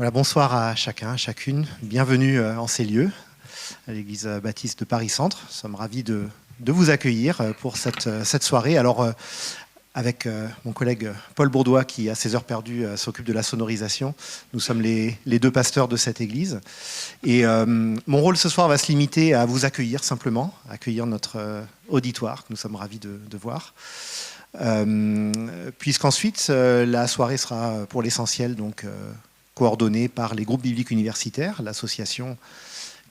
Voilà, bonsoir à chacun, à chacune. Bienvenue en ces lieux, à l'église baptiste de Paris-Centre. Nous sommes ravis de vous accueillir pour cette soirée. Alors, avec mon collègue Paul Bourdois, qui, à ses heures perdues, s'occupe de la sonorisation, nous sommes les deux pasteurs de cette église. Et mon rôle ce soir va se limiter à vous accueillir simplement, accueillir notre auditoire, que nous sommes ravis de voir. Puisqu'ensuite, la soirée sera pour l'essentiel donc coordonnée par les groupes bibliques universitaires, l'association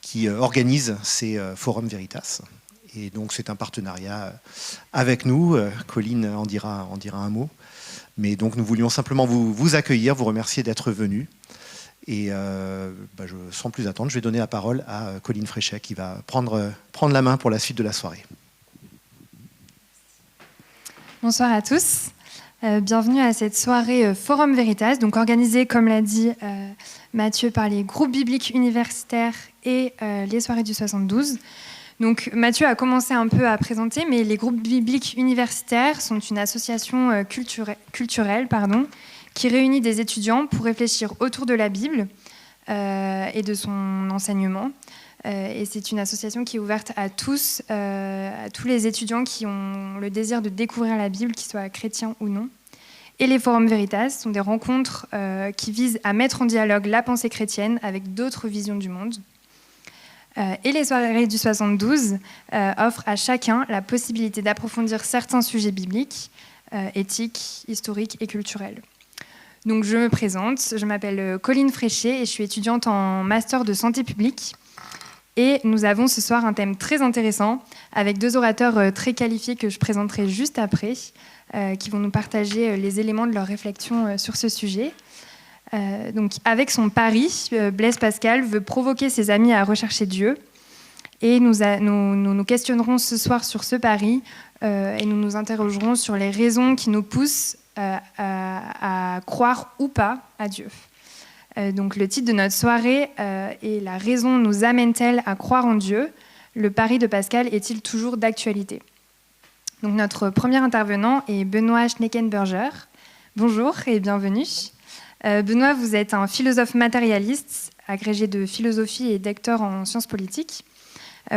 qui organise ces forums Veritas. Et donc c'est un partenariat avec nous. Colline en dira un mot. Mais donc nous voulions simplement vous accueillir, vous remercier d'être venus. Et sans plus attendre, je vais donner la parole à Colline Fréchet qui va prendre la main pour la suite de la soirée. Bonsoir à tous. Bienvenue à cette soirée Forum Veritas, donc organisée, comme l'a dit Mathieu, par les groupes bibliques universitaires et les soirées du 72. Donc Mathieu a commencé un peu à présenter, mais les groupes bibliques universitaires sont une association culturelle qui réunit des étudiants pour réfléchir autour de la Bible et de son enseignement. Et c'est une association qui est ouverte à tous les étudiants qui ont le désir de découvrir la Bible, qu'ils soient chrétiens ou non. Et les forums Veritas sont des rencontres qui visent à mettre en dialogue la pensée chrétienne avec d'autres visions du monde. Et les soirées du 72 offrent à chacun la possibilité d'approfondir certains sujets bibliques, éthiques, historiques et culturels. Donc je me présente, je m'appelle Colline Fréchet et je suis étudiante en master de santé publique. Et nous avons ce soir un thème très intéressant avec deux orateurs très qualifiés que je présenterai juste après, qui vont nous partager les éléments de leur réflexion sur ce sujet. Donc, avec son pari, Blaise Pascal veut provoquer ses amis à rechercher Dieu. Et nous questionnerons ce soir sur ce pari et nous nous interrogerons sur les raisons qui nous poussent à croire ou pas à Dieu. Donc le titre de notre soirée est « La raison nous amène-t-elle à croire en Dieu ? Le pari de Pascal est-il toujours d'actualité ?» Donc notre premier intervenant est Benoît Schneckenburger. Bonjour et bienvenue. Benoît, vous êtes un philosophe matérialiste, agrégé de philosophie et docteur en sciences politiques.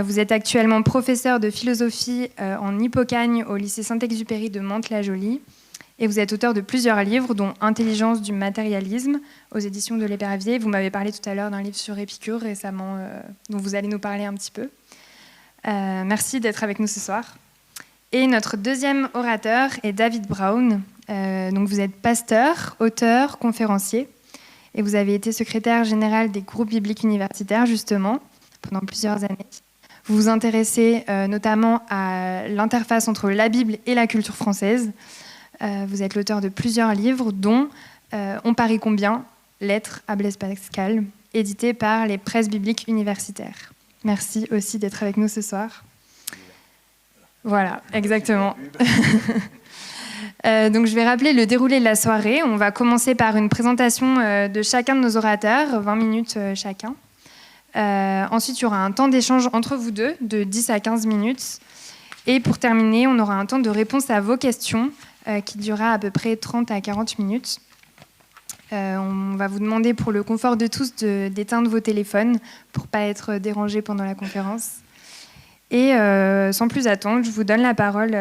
Vous êtes actuellement professeur de philosophie en Hippocagne au lycée Saint-Exupéry de Mantes-la-Jolie. Et vous êtes auteur de plusieurs livres, dont Intelligence du matérialisme, aux éditions de l'Épervier. Vous m'avez parlé tout à l'heure d'un livre sur Épicure récemment, dont vous allez nous parler un petit peu. Merci d'être avec nous ce soir. Et notre deuxième orateur est David Brown. Donc vous êtes pasteur, auteur, conférencier. Et vous avez été secrétaire général des groupes bibliques universitaires, justement, pendant plusieurs années. Vous vous intéressez notamment à l'interface entre la Bible et la culture française. Vous êtes l'auteur de plusieurs livres, dont On parie combien ? Lettres à Blaise Pascal, édité par les presses bibliques universitaires. Merci aussi d'être avec nous ce soir. Voilà, exactement. Donc je vais rappeler le déroulé de la soirée. On va commencer par une présentation de chacun de nos orateurs, 20 minutes chacun. Ensuite, il y aura un temps d'échange entre vous deux, de 10 à 15 minutes. Et pour terminer, on aura un temps de réponse à vos questions, qui durera à peu près 30 à 40 minutes. On va vous demander, pour le confort de tous, d'éteindre vos téléphones pour ne pas être dérangés pendant la conférence. Et sans plus attendre, je vous donne la parole,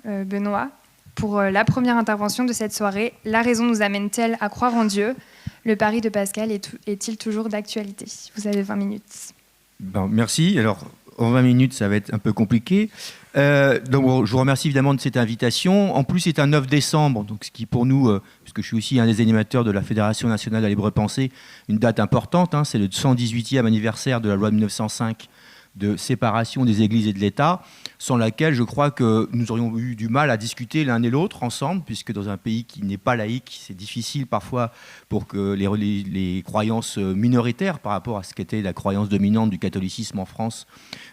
Benoît, pour la première intervention de cette soirée. La raison nous amène-t-elle à croire en Dieu ? Le pari de Pascal est-il toujours d'actualité ? Vous avez 20 minutes. Merci. Alors, en 20 minutes, ça va être un peu compliqué. Donc, je vous remercie évidemment de cette invitation. En plus, c'est un 9 décembre, donc ce qui pour nous, puisque je suis aussi un des animateurs de la Fédération nationale de la libre pensée, une date importante. C'est le 118e anniversaire de la loi de 1905 de séparation des églises et de l'État, sans laquelle je crois que nous aurions eu du mal à discuter l'un et l'autre ensemble, puisque dans un pays qui n'est pas laïque, c'est difficile parfois pour que les croyances minoritaires par rapport à ce qu'était la croyance dominante du catholicisme en France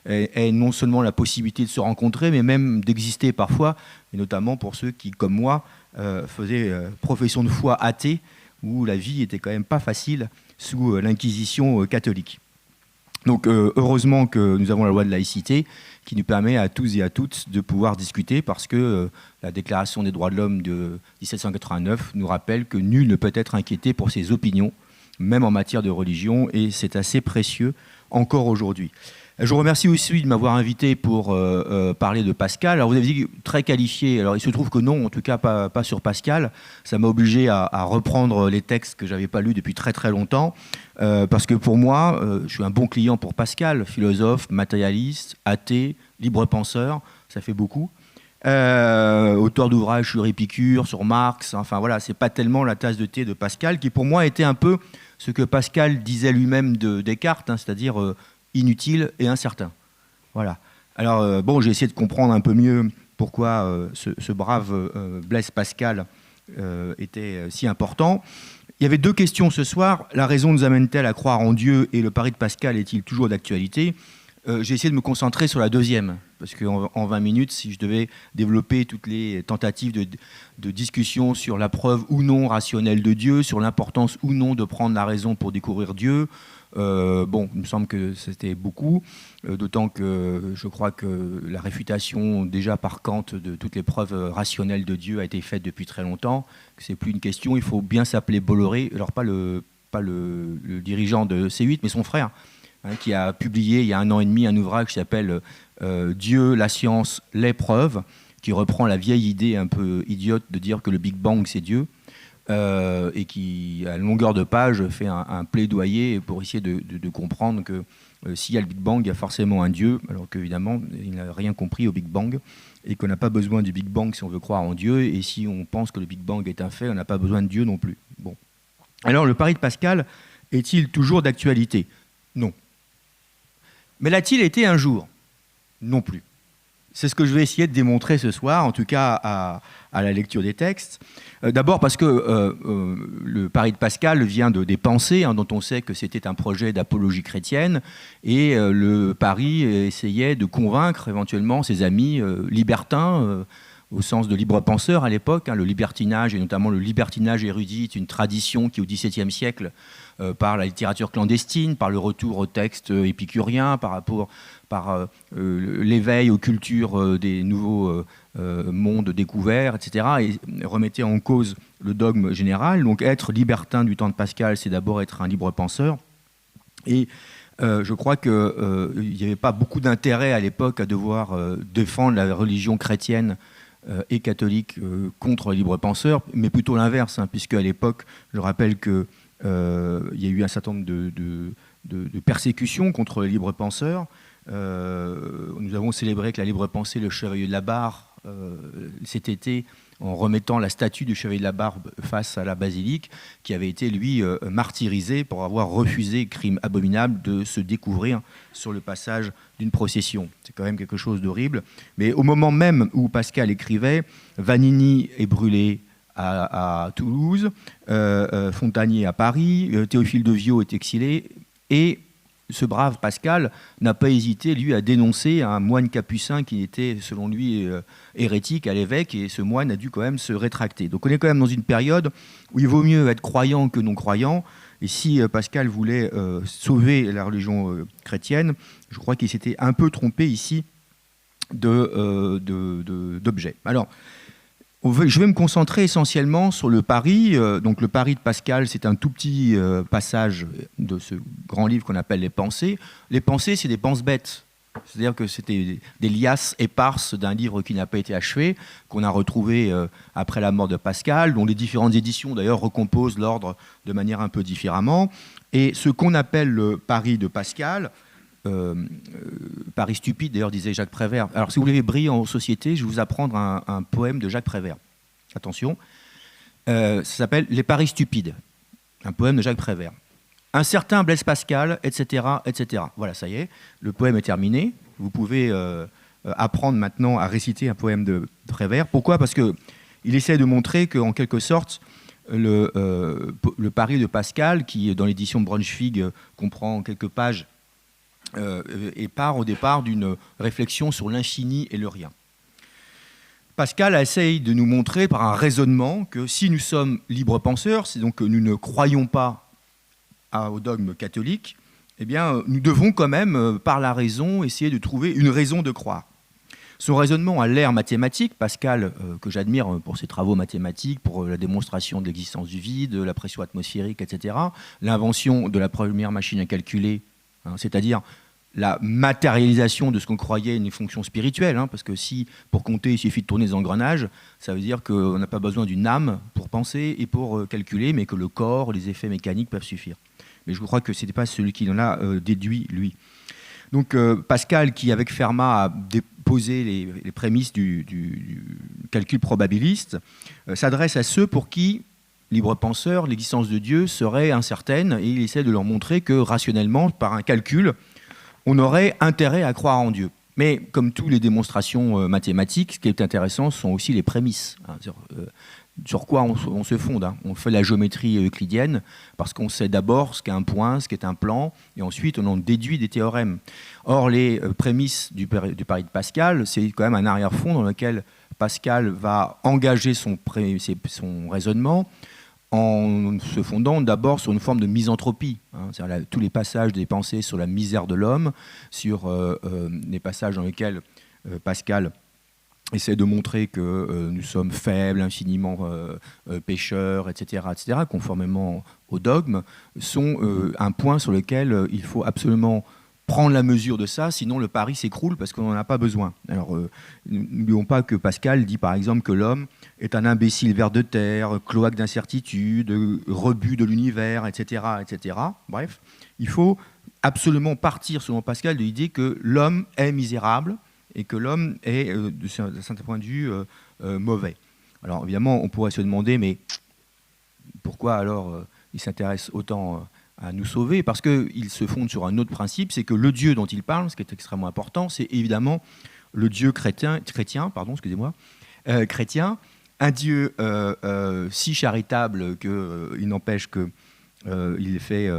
aient non seulement la possibilité de se rencontrer, mais même d'exister parfois, et notamment pour ceux qui, comme moi, faisaient profession de foi athée, où la vie était quand même pas facile sous l'Inquisition catholique. Donc heureusement que nous avons la loi de laïcité qui nous permet à tous et à toutes de pouvoir discuter, parce que la Déclaration des droits de l'homme de 1789 nous rappelle que nul ne peut être inquiété pour ses opinions même en matière de religion, et c'est assez précieux encore aujourd'hui. Je vous remercie aussi de m'avoir invité pour parler de Pascal. Alors vous avez dit très qualifié, alors il se trouve que non, en tout cas pas sur Pascal. Ça m'a obligé à reprendre les textes que je n'avais pas lus depuis très très longtemps, parce que pour moi, je suis un bon client pour Pascal, philosophe, matérialiste, athée, libre penseur, ça fait beaucoup. Auteur d'ouvrages sur Épicure, sur Marx, enfin voilà, c'est pas tellement la tasse de thé de Pascal, qui pour moi était un peu ce que Pascal disait lui-même de Descartes, hein, c'est-à-dire inutile et incertain. Voilà. Alors bon, j'ai essayé de comprendre un peu mieux pourquoi ce brave Blaise Pascal était si important. Il y avait deux questions ce soir. La raison nous amène-t-elle à croire en Dieu, et le pari de Pascal est-il toujours d'actualité ? J'ai essayé de me concentrer sur la deuxième, parce qu'en 20 minutes, si je devais développer toutes les tentatives de discussion sur la preuve ou non rationnelle de Dieu, sur l'importance ou non de prendre la raison pour découvrir Dieu, bon, il me semble que c'était beaucoup, d'autant que je crois que la réfutation déjà par Kant de toutes les preuves rationnelles de Dieu a été faite depuis très longtemps, que c'est plus une question, il faut bien s'appeler Bolloré, alors pas le dirigeant de C8, mais son frère, qui a publié il y a 1 an et demi un ouvrage qui s'appelle Dieu, la science, les preuves, qui reprend la vieille idée un peu idiote de dire que le Big Bang c'est Dieu, et qui, à longueur de page, fait un plaidoyer pour essayer de comprendre que s'il y a le Big Bang, il y a forcément un Dieu, alors qu'évidemment, il n'a rien compris au Big Bang, et qu'on n'a pas besoin du Big Bang si on veut croire en Dieu, et si on pense que le Big Bang est un fait, on n'a pas besoin de Dieu non plus. Bon. Alors, le pari de Pascal est-il toujours d'actualité ? Non. Mais l'a-t-il été un jour ? Non plus. C'est ce que je vais essayer de démontrer ce soir, en tout cas à la lecture des textes. D'abord parce que le pari de Pascal vient des pensées, dont on sait que c'était un projet d'apologie chrétienne, et le pari essayait de convaincre éventuellement ses amis libertins, au sens de libre penseur à l'époque. Le libertinage, et notamment le libertinage érudit, une tradition qui au XVIIe siècle, par la littérature clandestine, par le retour au texte épicurien, par l'éveil aux cultures des nouveaux mondes découverts, etc., et remettait en cause le dogme général. Donc être libertin du temps de Pascal, c'est d'abord être un libre penseur. Et je crois qu'il n'y avait pas beaucoup d'intérêt à l'époque à devoir défendre la religion chrétienne et catholique contre les libres penseurs, mais plutôt l'inverse, puisque à l'époque, je rappelle qu'il y a eu un certain nombre de persécutions contre les libres penseurs. Nous avons célébré avec la libre pensée le chevalier de la Barre cet été, en remettant la statue du chevalier de la Barre face à la basilique, qui avait été, lui, martyrisé pour avoir refusé, crime abominable, de se découvrir sur le passage d'une procession. C'est quand même quelque chose d'horrible. Mais au moment même où Pascal écrivait, Vanini est brûlé à Toulouse, Fontanier à Paris, Théophile de Viau est exilé, et ce brave Pascal n'a pas hésité, lui, à dénoncer un moine capucin qui était, selon lui, hérétique à l'évêque, et ce moine a dû quand même se rétracter. Donc on est quand même dans une période où il vaut mieux être croyant que non-croyant, et si Pascal voulait sauver la religion chrétienne, je crois qu'il s'était un peu trompé ici d'objet. Alors, je vais me concentrer essentiellement sur le pari. Donc le pari de Pascal, c'est un tout petit passage de ce grand livre qu'on appelle Les Pensées. Les Pensées, c'est des pense-bêtes. C'est-à-dire que c'était des liasses éparses d'un livre qui n'a pas été achevé, qu'on a retrouvé après la mort de Pascal, dont les différentes éditions d'ailleurs recomposent l'ordre de manière un peu différemment. Et ce qu'on appelle le pari de Pascal, Paris stupide, d'ailleurs, disait Jacques Prévert. Alors, si vous voulez briller en société, je vais vous apprendre un poème de Jacques Prévert. Attention. Ça s'appelle Les Paris stupides. Un poème de Jacques Prévert. Un certain Blaise Pascal, etc., etc. Voilà, ça y est, le poème est terminé. Vous pouvez apprendre maintenant à réciter un poème de Prévert. Pourquoi ? Parce qu'il essaie de montrer qu'en quelque sorte, le pari de Pascal, qui, dans l'édition de Braunschweig, comprend quelques pages, et part au départ d'une réflexion sur l'infini et le rien. Pascal essaye de nous montrer par un raisonnement que si nous sommes libres penseurs, c'est donc que nous ne croyons pas au dogme catholique, eh bien, nous devons quand même, par la raison, essayer de trouver une raison de croire. Son raisonnement a l'air mathématique. Pascal, que j'admire pour ses travaux mathématiques, pour la démonstration de l'existence du vide, la pression atmosphérique, etc., l'invention de la première machine à calculer, hein, c'est-à-dire la matérialisation de ce qu'on croyait une fonction spirituelle, hein, parce que si, pour compter, il suffit de tourner des engrenages, ça veut dire qu'on n'a pas besoin d'une âme pour penser et pour calculer, mais que le corps, les effets mécaniques peuvent suffire. Mais je crois que ce n'était pas celui qui en a déduit, lui. Donc Pascal, qui avec Fermat a déposé les prémices du calcul probabiliste, s'adresse à ceux pour qui, libre penseur, l'existence de Dieu serait incertaine, et il essaie de leur montrer que rationnellement, par un calcul, on aurait intérêt à croire en Dieu. Mais comme toutes les démonstrations mathématiques, ce qui est intéressant sont aussi les prémices. Hein, sur quoi on se fonde, hein. On fait la géométrie euclidienne parce qu'on sait d'abord ce qu'est un point, ce qu'est un plan, et ensuite on en déduit des théorèmes. Or, les prémices du pari de Pascal, c'est quand même un arrière-fond dans lequel Pascal va engager son raisonnement en se fondant d'abord sur une forme de misanthropie, hein, c'est-à-dire tous les passages des pensées sur la misère de l'homme, sur les passages dans lesquels Pascal essaie de montrer que nous sommes faibles, infiniment pécheurs, etc., conformément au dogme, sont un point sur lequel il faut absolument prendre la mesure de ça, sinon le pari s'écroule parce qu'on n'en a pas besoin. Alors, n'oublions pas que Pascal dit par exemple que l'homme est un imbécile ver de terre, cloaque d'incertitude, rebut de l'univers, etc., etc. Bref, il faut absolument partir, selon Pascal, de l'idée que l'homme est misérable et que l'homme est, d'un certain point de vue, mauvais. Alors évidemment, on pourrait se demander, mais pourquoi alors il s'intéresse autant à nous sauver? Parce qu'il se fonde sur un autre principe, c'est que le Dieu dont il parle, ce qui est extrêmement important, c'est évidemment le Dieu chrétien, un Dieu si charitable qu'il n'empêche qu'il fait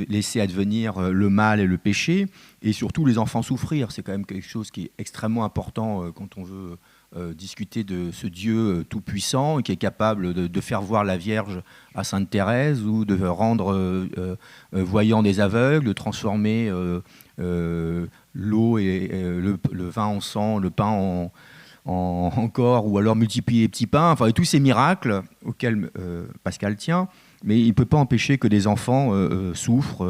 laisser advenir le mal et le péché, et surtout les enfants souffrir. C'est quand même quelque chose qui est extrêmement important quand on veut discuter de ce Dieu tout-puissant, qui est capable de faire voir la Vierge à Sainte Thérèse, ou de rendre voyant des aveugles, de transformer l'eau et le vin en sang, le pain en corps, ou alors multiplier les petits pains, enfin tous ces miracles auxquels Pascal tient, mais il ne peut pas empêcher que des enfants souffrent,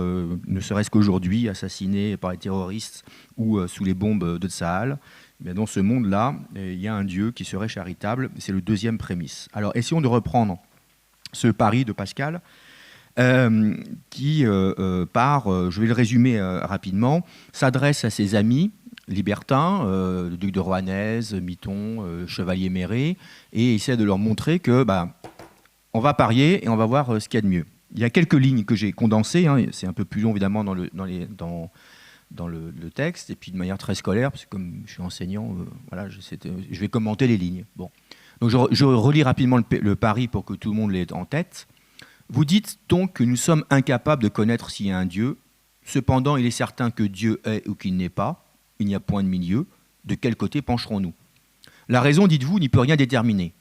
ne serait-ce qu'aujourd'hui, assassinés par les terroristes ou sous les bombes de Tsahal. Mais dans ce monde-là, il y a un Dieu qui serait charitable, c'est le deuxième prémisse. Alors essayons de reprendre ce pari de Pascal, qui part, je vais le résumer rapidement, s'adresse à ses amis libertins, le duc de Rohanès, Miton, Chevalier Méré, et essaie de leur montrer que on va parier et on va voir ce qu'il y a de mieux. Il y a quelques lignes que j'ai condensées, hein, c'est un peu plus long évidemment dans le texte, et puis de manière très scolaire, parce que comme je suis enseignant, voilà, je vais commenter les lignes. Bon. Donc je relis rapidement le pari pour que tout le monde l'ait en tête. Vous dites donc que nous sommes incapables de connaître s'il y a un Dieu. Cependant, il est certain que Dieu est ou qu'il n'est pas. Il n'y a point de milieu. De quel côté pencherons-nous? La raison, dites-vous, n'y peut rien déterminer.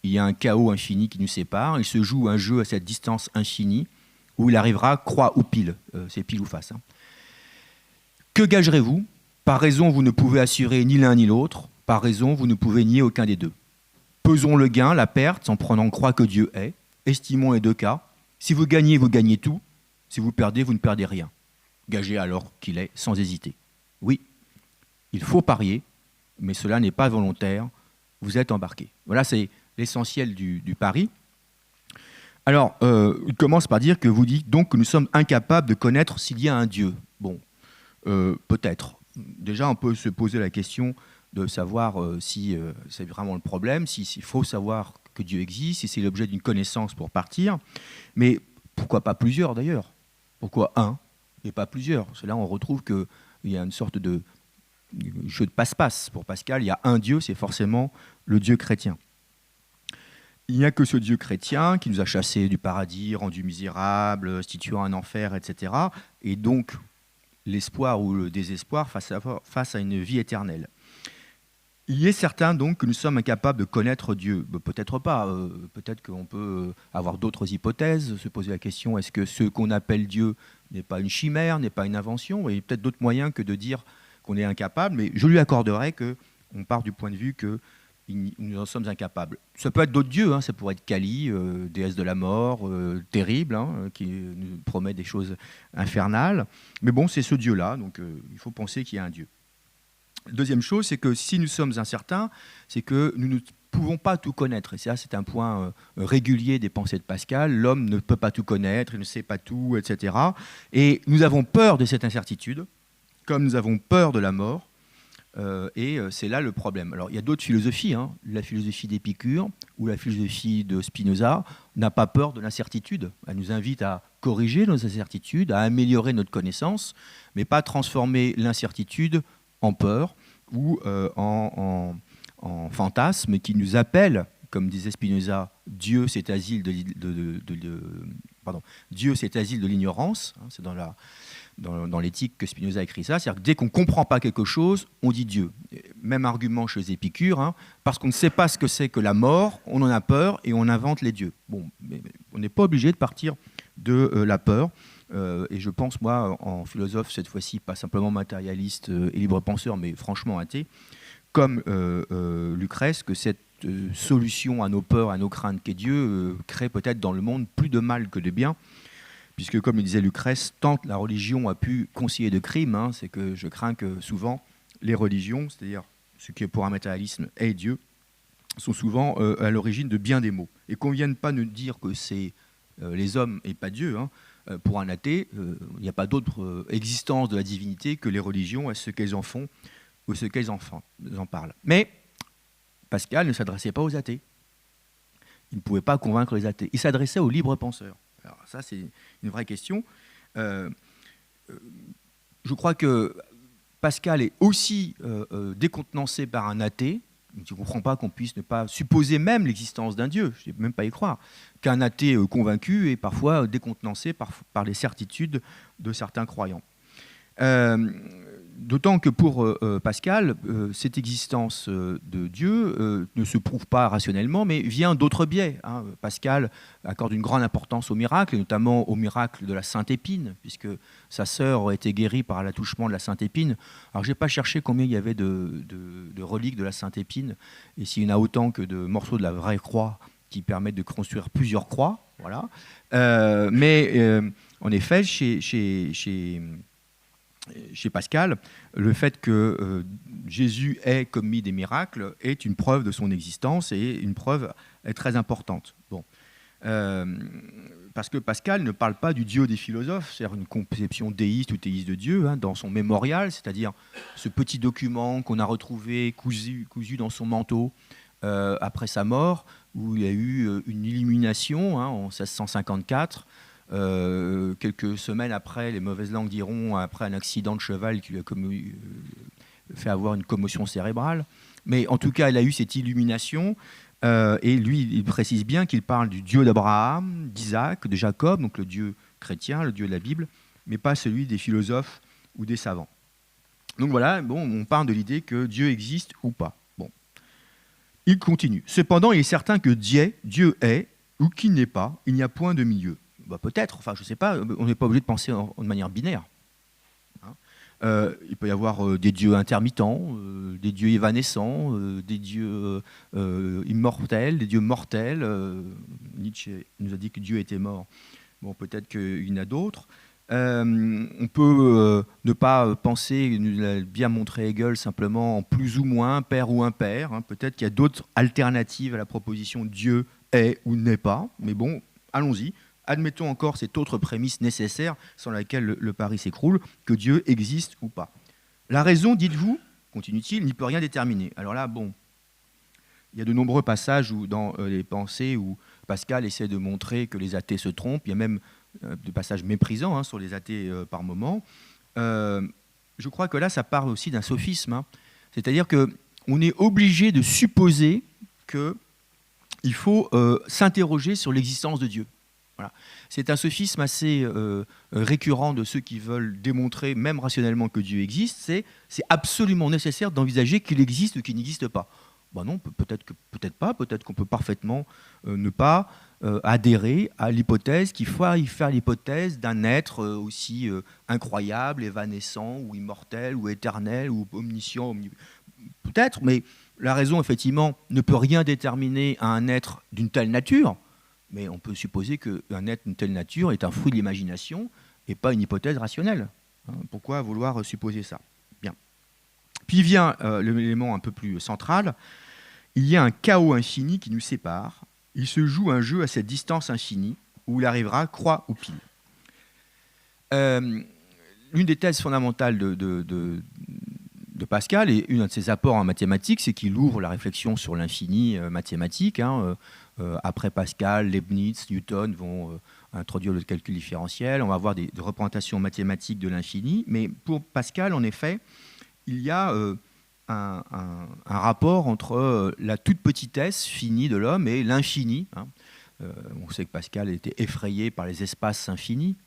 Il y a un chaos infini qui nous sépare. Il se joue un jeu à cette distance infinie où il arrivera croix ou pile. C'est pile ou face. Hein. Que gagerez-vous? Par raison, vous ne pouvez assurer ni l'un ni l'autre. Par raison, vous ne pouvez nier aucun des deux. Pesons le gain, la perte, en prenant croix que Dieu est. Estimons les deux cas. Si vous gagnez tout. Si vous perdez, vous ne perdez rien. Gagez alors qu'il est, sans hésiter. Oui, il faut parier, mais cela n'est pas volontaire. Vous êtes embarqué. Voilà, c'est l'essentiel du pari. Alors, il commence par dire que vous dites donc que nous sommes incapables de connaître s'il y a un Dieu. Bon, peut-être. Déjà, on peut se poser la question de savoir si c'est vraiment le problème, s'il faut savoir que Dieu existe, si c'est l'objet d'une connaissance pour partir. Mais pourquoi pas plusieurs d'ailleurs? Pourquoi un et pas plusieurs? Parce que là, on retrouve qu'il y a une sorte de jeu de passe-passe. Pour Pascal, il y a un Dieu, c'est forcément le Dieu chrétien. Il n'y a que ce Dieu chrétien qui nous a chassés du paradis, rendus misérables, instituant un enfer, etc. Et donc, l'espoir ou le désespoir face à une vie éternelle. Il est certain donc que nous sommes incapables de connaître Dieu. Peut-être pas. Peut-être qu'on peut avoir d'autres hypothèses, se poser la question, est-ce que ce qu'on appelle Dieu n'est pas une chimère, n'est pas une invention? Il y a peut-être d'autres moyens que de dire qu'on est incapable, mais je lui accorderai que on part du point de vue que nous en sommes incapables. Ça peut être d'autres dieux, hein, ça pourrait être Kali, déesse de la mort, terrible, hein, qui nous promet des choses infernales. Mais bon, c'est ce dieu-là, donc il faut penser qu'il y a un dieu. Deuxième chose, c'est que si nous sommes incertains, c'est que nous ne pouvons pas tout connaître. Et ça, c'est un point régulier des pensées de Pascal. L'homme ne peut pas tout connaître, il ne sait pas tout, etc. Et nous avons peur de cette incertitude, comme nous avons peur de la mort. Et c'est là le problème. Alors, il y a d'autres philosophies, hein. La philosophie d'Épicure ou la philosophie de Spinoza n'a pas peur de l'incertitude. Elle nous invite à corriger nos incertitudes, à améliorer notre connaissance, mais pas transformer l'incertitude en peur ou en fantasme qui nous appelle, comme disait Spinoza, Dieu c'est asile Dieu c'est asile de l'ignorance. Hein, c'est dans l'éthique que Spinoza a écrit ça, c'est-à-dire que dès qu'on ne comprend pas quelque chose, on dit Dieu. Même argument chez Épicure, hein, parce qu'on ne sait pas ce que c'est que la mort, on en a peur et on invente les dieux. Bon, mais on n'est pas obligé de partir de la peur, et je pense, moi, en philosophe, cette fois-ci, pas simplement matérialiste et libre penseur, mais franchement athée, comme Lucrèce, que cette solution à nos peurs, à nos craintes qu'est Dieu, crée peut-être dans le monde plus de mal que de bien, puisque, comme le disait Lucrèce, tant que la religion a pu conseiller de crimes, hein, c'est que je crains que souvent les religions, c'est-à-dire ce qui pour un matérialisme est Dieu, sont souvent à l'origine de bien des maux. Et qu'on ne vienne pas nous dire que c'est les hommes et pas Dieu, hein, pour un athée, il n'y a pas d'autre existence de la divinité que les religions et ce qu'elles en font ou ce qu'elles en parlent. Mais Pascal ne s'adressait pas aux athées. Il ne pouvait pas convaincre les athées. Il s'adressait aux libres penseurs. Alors ça, c'est une vraie question. Je crois que Pascal est aussi décontenancé par un athée. Je ne comprends pas qu'on puisse ne pas supposer même l'existence d'un Dieu, je ne vais même pas y croire, qu'un athée convaincu est parfois décontenancé par les certitudes de certains croyants. D'autant que pour Pascal, cette existence de Dieu ne se prouve pas rationnellement, mais vient d'autres biais. Hein. Pascal accorde une grande importance au miracle, et notamment au miracle de la Sainte Épine, puisque sa sœur aurait été guérie par l'attouchement de la Sainte Épine. Alors je n'ai pas cherché combien il y avait de reliques de la Sainte Épine, et s'il y en a autant que de morceaux de la vraie croix qui permettent de construire plusieurs croix. Voilà. Mais en effet, chez Pascal, le fait que Jésus ait commis des miracles est une preuve de son existence et une preuve est très importante. Bon. Parce que Pascal ne parle pas du Dieu des philosophes, c'est-à-dire une conception déiste ou théiste de Dieu, hein, dans son mémorial, c'est-à-dire ce petit document qu'on a retrouvé cousu dans son manteau après sa mort, où il y a eu une illumination, hein, en 1654. Quelques semaines après, les mauvaises langues diront, après un accident de cheval qui lui a fait avoir une commotion cérébrale. Mais en tout cas, il a eu cette illumination. Et lui, il précise bien qu'il parle du Dieu d'Abraham, d'Isaac, de Jacob, donc le Dieu chrétien, le Dieu de la Bible, mais pas celui des philosophes ou des savants. Donc voilà, bon, on parle de l'idée que Dieu existe ou pas. Bon. Il continue. Cependant, il est certain que Dieu est ou qu'il n'est pas, il n'y a point de milieu. Bah peut-être, enfin je ne sais pas, on n'est pas obligé de penser de manière binaire. Hein. Il peut y avoir des dieux intermittents, des dieux évanescents, des dieux immortels, des dieux mortels. Nietzsche nous a dit que Dieu était mort. Bon, peut-être qu'il y en a d'autres. On peut ne pas penser, nous l'a bien montré Hegel, simplement en plus ou moins, pair ou impair. Hein. Peut-être qu'il y a d'autres alternatives à la proposition Dieu est ou n'est pas. Mais bon, allons-y. Admettons encore cette autre prémisse nécessaire sans laquelle le pari s'écroule, que Dieu existe ou pas. La raison, dites-vous, continue-t-il, n'y peut rien déterminer. Alors là, bon, il y a de nombreux passages dans les pensées où Pascal essaie de montrer que les athées se trompent. Il y a même des passages méprisants, hein, sur les athées par moment. Je crois que là, ça parle aussi d'un sophisme. Hein. C'est-à-dire qu'on est obligé de supposer qu'il faut s'interroger sur l'existence de Dieu. Voilà. C'est un sophisme assez récurrent de ceux qui veulent démontrer, même rationnellement, que Dieu existe. C'est absolument nécessaire d'envisager qu'il existe ou qu'il n'existe pas. Ben non, peut-être pas, peut-être qu'on peut parfaitement ne pas adhérer à l'hypothèse qu'il faut y faire l'hypothèse d'un être aussi incroyable, évanescent, ou immortel, ou éternel, ou omniscient, peut-être, mais la raison, effectivement, ne peut rien déterminer à un être d'une telle nature, mais on peut supposer qu'un être d'une telle nature est un fruit de l'imagination et pas une hypothèse rationnelle. Pourquoi vouloir supposer ça? Bien. Puis vient l'élément un peu plus central. Il y a un chaos infini qui nous sépare. Il se joue un jeu à cette distance infinie où il arrivera croix ou pile. L'une des thèses fondamentales de Pascal et un de ses apports en mathématiques, c'est qu'il ouvre la réflexion sur l'infini mathématique. Après Pascal, Leibniz, Newton vont introduire le calcul différentiel. On va avoir des représentations mathématiques de l'infini. Mais pour Pascal, en effet, il y a un rapport entre la toute petitesse finie de l'homme et l'infini. On sait que Pascal était effrayé par les espaces infinis,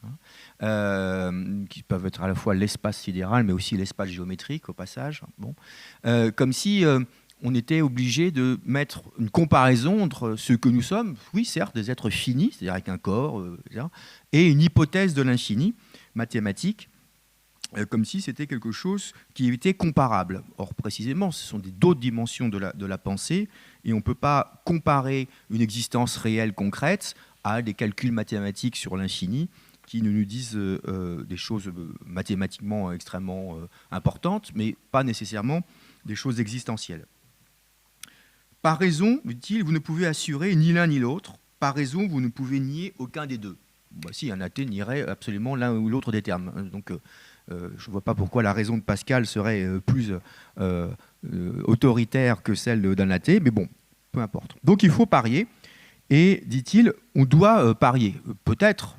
qui peuvent être à la fois l'espace sidéral, mais aussi l'espace géométrique, au passage. Bon. Comme si on était obligé de mettre une comparaison entre ce que nous sommes, oui, certes, des êtres finis, c'est-à-dire avec un corps, et une hypothèse de l'infini mathématique, comme si c'était quelque chose qui était comparable. Or, précisément, ce sont d'autres dimensions de la pensée, et on ne peut pas comparer une existence réelle concrète à des calculs mathématiques sur l'infini qui nous disent des choses mathématiquement extrêmement importantes, mais pas nécessairement des choses existentielles. Par raison, dit-il, vous ne pouvez assurer ni l'un ni l'autre. Par raison, vous ne pouvez nier aucun des deux. Si, un athée nierait absolument l'un ou l'autre des termes. Donc, je ne vois pas pourquoi la raison de Pascal serait plus autoritaire que celle d'un athée, mais bon, peu importe. Donc il faut parier, et, dit-il, on doit parier. Peut-être.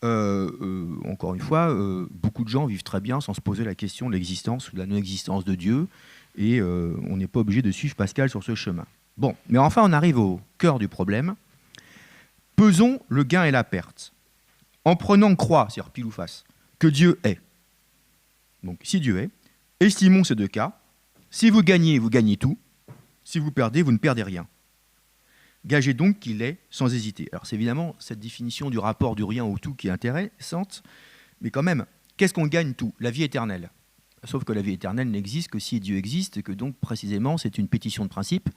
Encore une fois, beaucoup de gens vivent très bien sans se poser la question de l'existence ou de la non-existence de Dieu, et on n'est pas obligé de suivre Pascal sur ce chemin. Bon, mais enfin on arrive au cœur du problème. Pesons le gain et la perte. En prenant croix, c'est-à-dire pile ou face, que Dieu est. Donc, si Dieu est, estimons ces deux cas. Si vous gagnez tout. Si vous perdez, vous ne perdez rien. Gagez donc qu'il est sans hésiter. Alors, c'est évidemment cette définition du rapport du rien au tout qui est intéressante, mais quand même, qu'est-ce qu'on gagne tout? La vie éternelle. Sauf que la vie éternelle n'existe que si Dieu existe, et que donc, précisément, c'est une pétition de principe.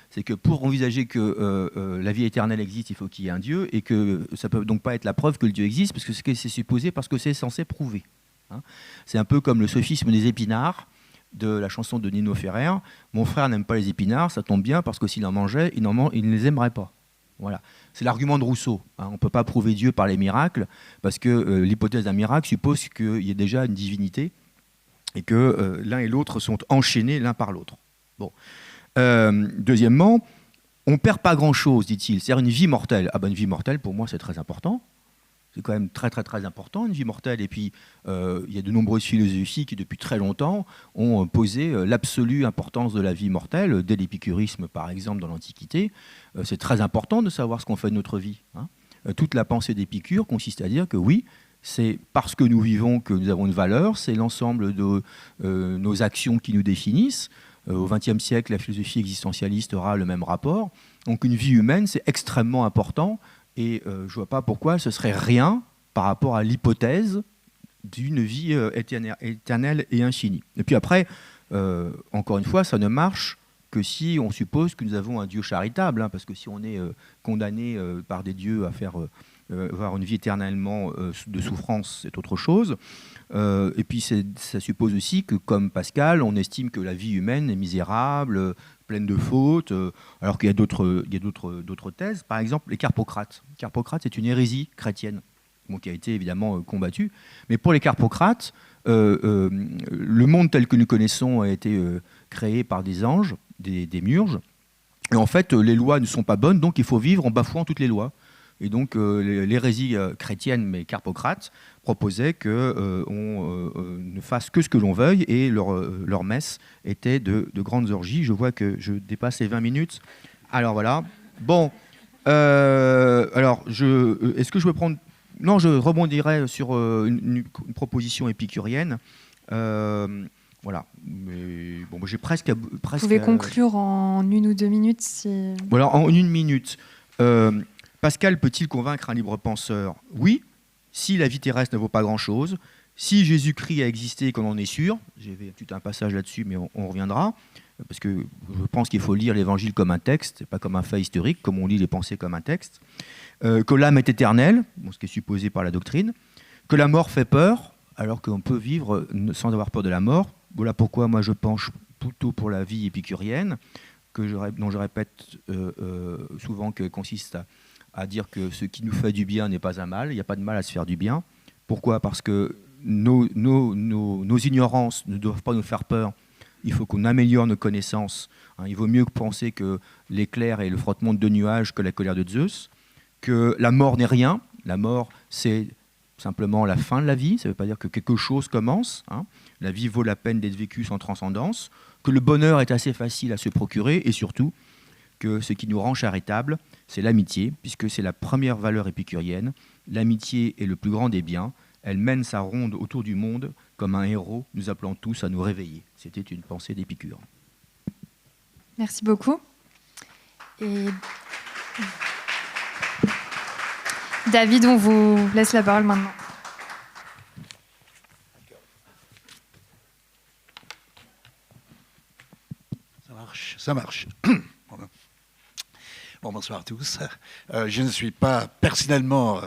C'est que pour envisager que la vie éternelle existe, il faut qu'il y ait un Dieu, et que ça ne peut donc pas être la preuve que le Dieu existe, parce que c'est supposé, parce que c'est censé prouver. C'est un peu comme le sophisme des épinards de la chanson de Nino Ferrer. Mon frère n'aime pas les épinards, ça tombe bien, parce que s'il en mangeait, il ne les aimerait pas. Voilà. C'est l'argument de Rousseau. On ne peut pas prouver Dieu par les miracles, parce que l'hypothèse d'un miracle suppose qu'il y ait déjà une divinité, et que l'un et l'autre sont enchaînés l'un par l'autre. Bon. Deuxièmement, on ne perd pas grand-chose, dit-il. C'est-à-dire une vie mortelle. Une vie mortelle, pour moi, c'est très important. C'est quand même très, très, très important, une vie mortelle. Et puis, il y a de nombreuses philosophies qui, depuis très longtemps, ont posé l'absolue importance de la vie mortelle. Dès l'épicurisme, par exemple, dans l'Antiquité, c'est très important de savoir ce qu'on fait de notre vie. Toute la pensée d'Épicure consiste à dire que oui, c'est parce que nous vivons que nous avons une valeur, c'est l'ensemble de nos actions qui nous définissent. Au XXe siècle, la philosophie existentialiste aura le même rapport. Donc une vie humaine, c'est extrêmement important, et je ne vois pas pourquoi ce serait rien par rapport à l'hypothèse d'une vie éternelle et infinie. Et puis après, encore une fois, ça ne marche que si on suppose que nous avons un Dieu charitable, parce que si on est condamné par des dieux à faire avoir une vie éternellement de souffrance, c'est autre chose. Et puis ça suppose aussi que, comme Pascal, on estime que la vie humaine est misérable, pleine de fautes, alors qu'il y a d'autres thèses. Par exemple, les Carpocrates. Carpocrates, c'est une hérésie chrétienne, qui a été évidemment combattue. Mais pour les Carpocrates, le monde tel que nous connaissons a été créé par des anges, des murges. Et en fait, les lois ne sont pas bonnes, donc il faut vivre en bafouant toutes les lois. Et donc l'hérésie chrétienne, mais Carpocrate, proposait qu'on ne fasse que ce que l'on veuille, et leur messe était de grandes orgies. Je vois que je dépasse les 20 minutes. Alors voilà. Bon. Est-ce que je peux prendre... Non, je rebondirai sur une proposition épicurienne. Voilà. Mais, bon, j'ai presque... Vous pouvez conclure en 1 ou 2 minutes si... Voilà, en 1 minute. Pascal peut-il convaincre un libre penseur? Oui, si la vie terrestre ne vaut pas grand-chose, si Jésus-Christ a existé, qu'on en est sûr, j'ai fait tout un passage là-dessus, mais on reviendra, parce que je pense qu'il faut lire l'Évangile comme un texte, et pas comme un fait historique, comme on lit les pensées comme un texte, que l'âme est éternelle, bon, ce qui est supposé par la doctrine, que la mort fait peur, alors qu'on peut vivre sans avoir peur de la mort. Voilà pourquoi moi je penche plutôt pour la vie épicurienne, dont je répète souvent que consiste à dire que ce qui nous fait du bien n'est pas un mal, il n'y a pas de mal à se faire du bien. Pourquoi ? Parce que nos ignorances ne doivent pas nous faire peur. Il faut qu'on améliore nos connaissances. Il vaut mieux penser que l'éclair et le frottement de deux nuages que la colère de Zeus, que la mort n'est rien. La mort, c'est simplement la fin de la vie. Ça ne veut pas dire que quelque chose commence. La vie vaut la peine d'être vécue sans transcendance. Que le bonheur est assez facile à se procurer. Et surtout, que ce qui nous rend charitables, c'est l'amitié, puisque c'est la première valeur épicurienne. L'amitié est le plus grand des biens. Elle mène sa ronde autour du monde comme un héros, nous appelant tous à nous réveiller. C'était une pensée d'Épicure. Merci beaucoup. Et David, on vous laisse la parole maintenant. Ça marche. Bon, bonsoir à tous. Je ne suis pas personnellement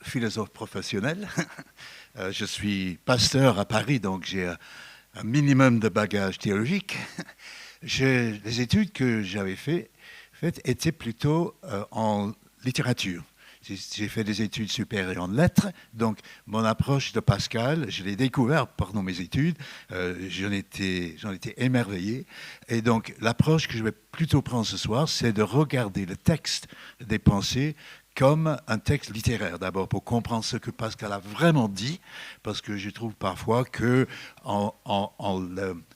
philosophe professionnel. Je suis pasteur à Paris, donc j'ai un minimum de bagage théologique. Les études que j'avais faites étaient plutôt en littérature. J'ai fait des études supérieures en lettres, donc mon approche de Pascal, je l'ai découvert pendant mes études, j'en étais émerveillé. Et donc l'approche que je vais plutôt prendre ce soir, c'est de regarder le texte des pensées comme un texte littéraire, d'abord pour comprendre ce que Pascal a vraiment dit, parce que je trouve parfois qu'on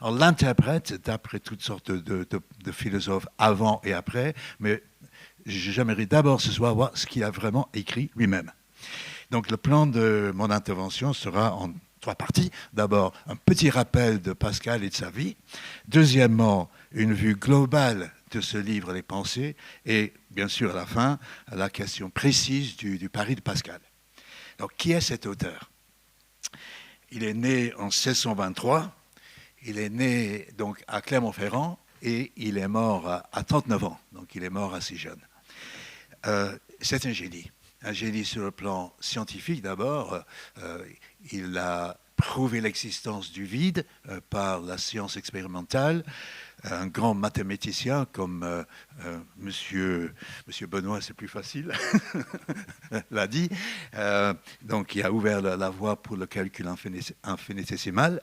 l'interprète d'après toutes sortes de philosophes avant et après, mais j'aimerais d'abord ce soir voir ce qu'il a vraiment écrit lui-même. Donc le plan de mon intervention sera en 3 parties. D'abord, un petit rappel de Pascal et de sa vie. Deuxièmement, une vue globale de ce livre, Les Pensées. Et bien sûr, à la fin, la question précise du pari de Pascal. Donc, qui est cet auteur ? Il est né en 1623. Il est né donc à Clermont-Ferrand et il est mort à 39 ans. Donc, il est mort assez jeune. C'est un génie sur le plan scientifique d'abord. Il a prouvé l'existence du vide par la science expérimentale. Un grand mathématicien comme Monsieur Benoît, c'est plus facile, l'a dit. Donc, il a ouvert la voie pour le calcul infinitésimal.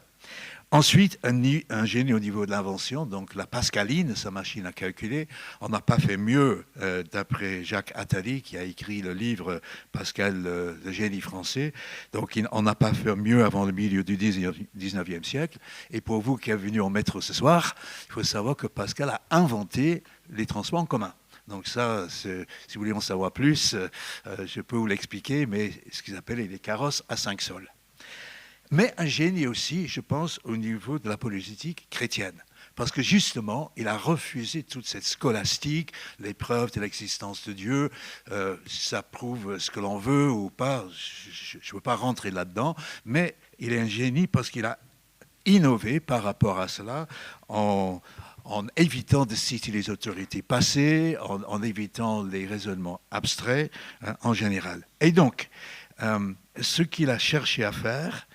Ensuite, un génie au niveau de l'invention, donc la pascaline, sa machine à calculer. On n'a pas fait mieux, d'après Jacques Attali, qui a écrit le livre Pascal, le génie français. Donc, on n'a pas fait mieux avant le milieu du 19e siècle. Et pour vous qui êtes venus en métro ce soir, il faut savoir que Pascal a inventé les transports en commun. Donc ça, si vous voulez en savoir plus, je peux vous l'expliquer, mais ce qu'ils appellent les carrosses à 5 sols. Mais un génie aussi, je pense, au niveau de l'apologétique chrétienne. Parce que justement, il a refusé toute cette scolastique, les preuves de l'existence de Dieu, ça prouve ce que l'on veut ou pas, je ne veux pas rentrer là-dedans, mais il est un génie parce qu'il a innové par rapport à cela en évitant de citer les autorités passées, en évitant les raisonnements abstraits en général. Et donc, ce qu'il a cherché à faire,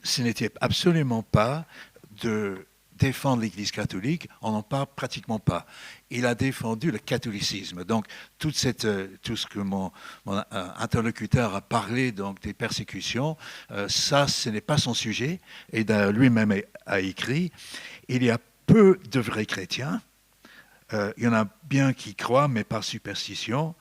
ce n'était absolument pas de défendre l'Église catholique, on n'en parle pratiquement pas. Il a défendu le catholicisme. Donc, tout ce que mon interlocuteur a parlé donc, des persécutions, ça, ce n'est pas son sujet. Et lui-même a écrit, il y a peu de vrais chrétiens. Il y en a bien qui croient, mais par superstition,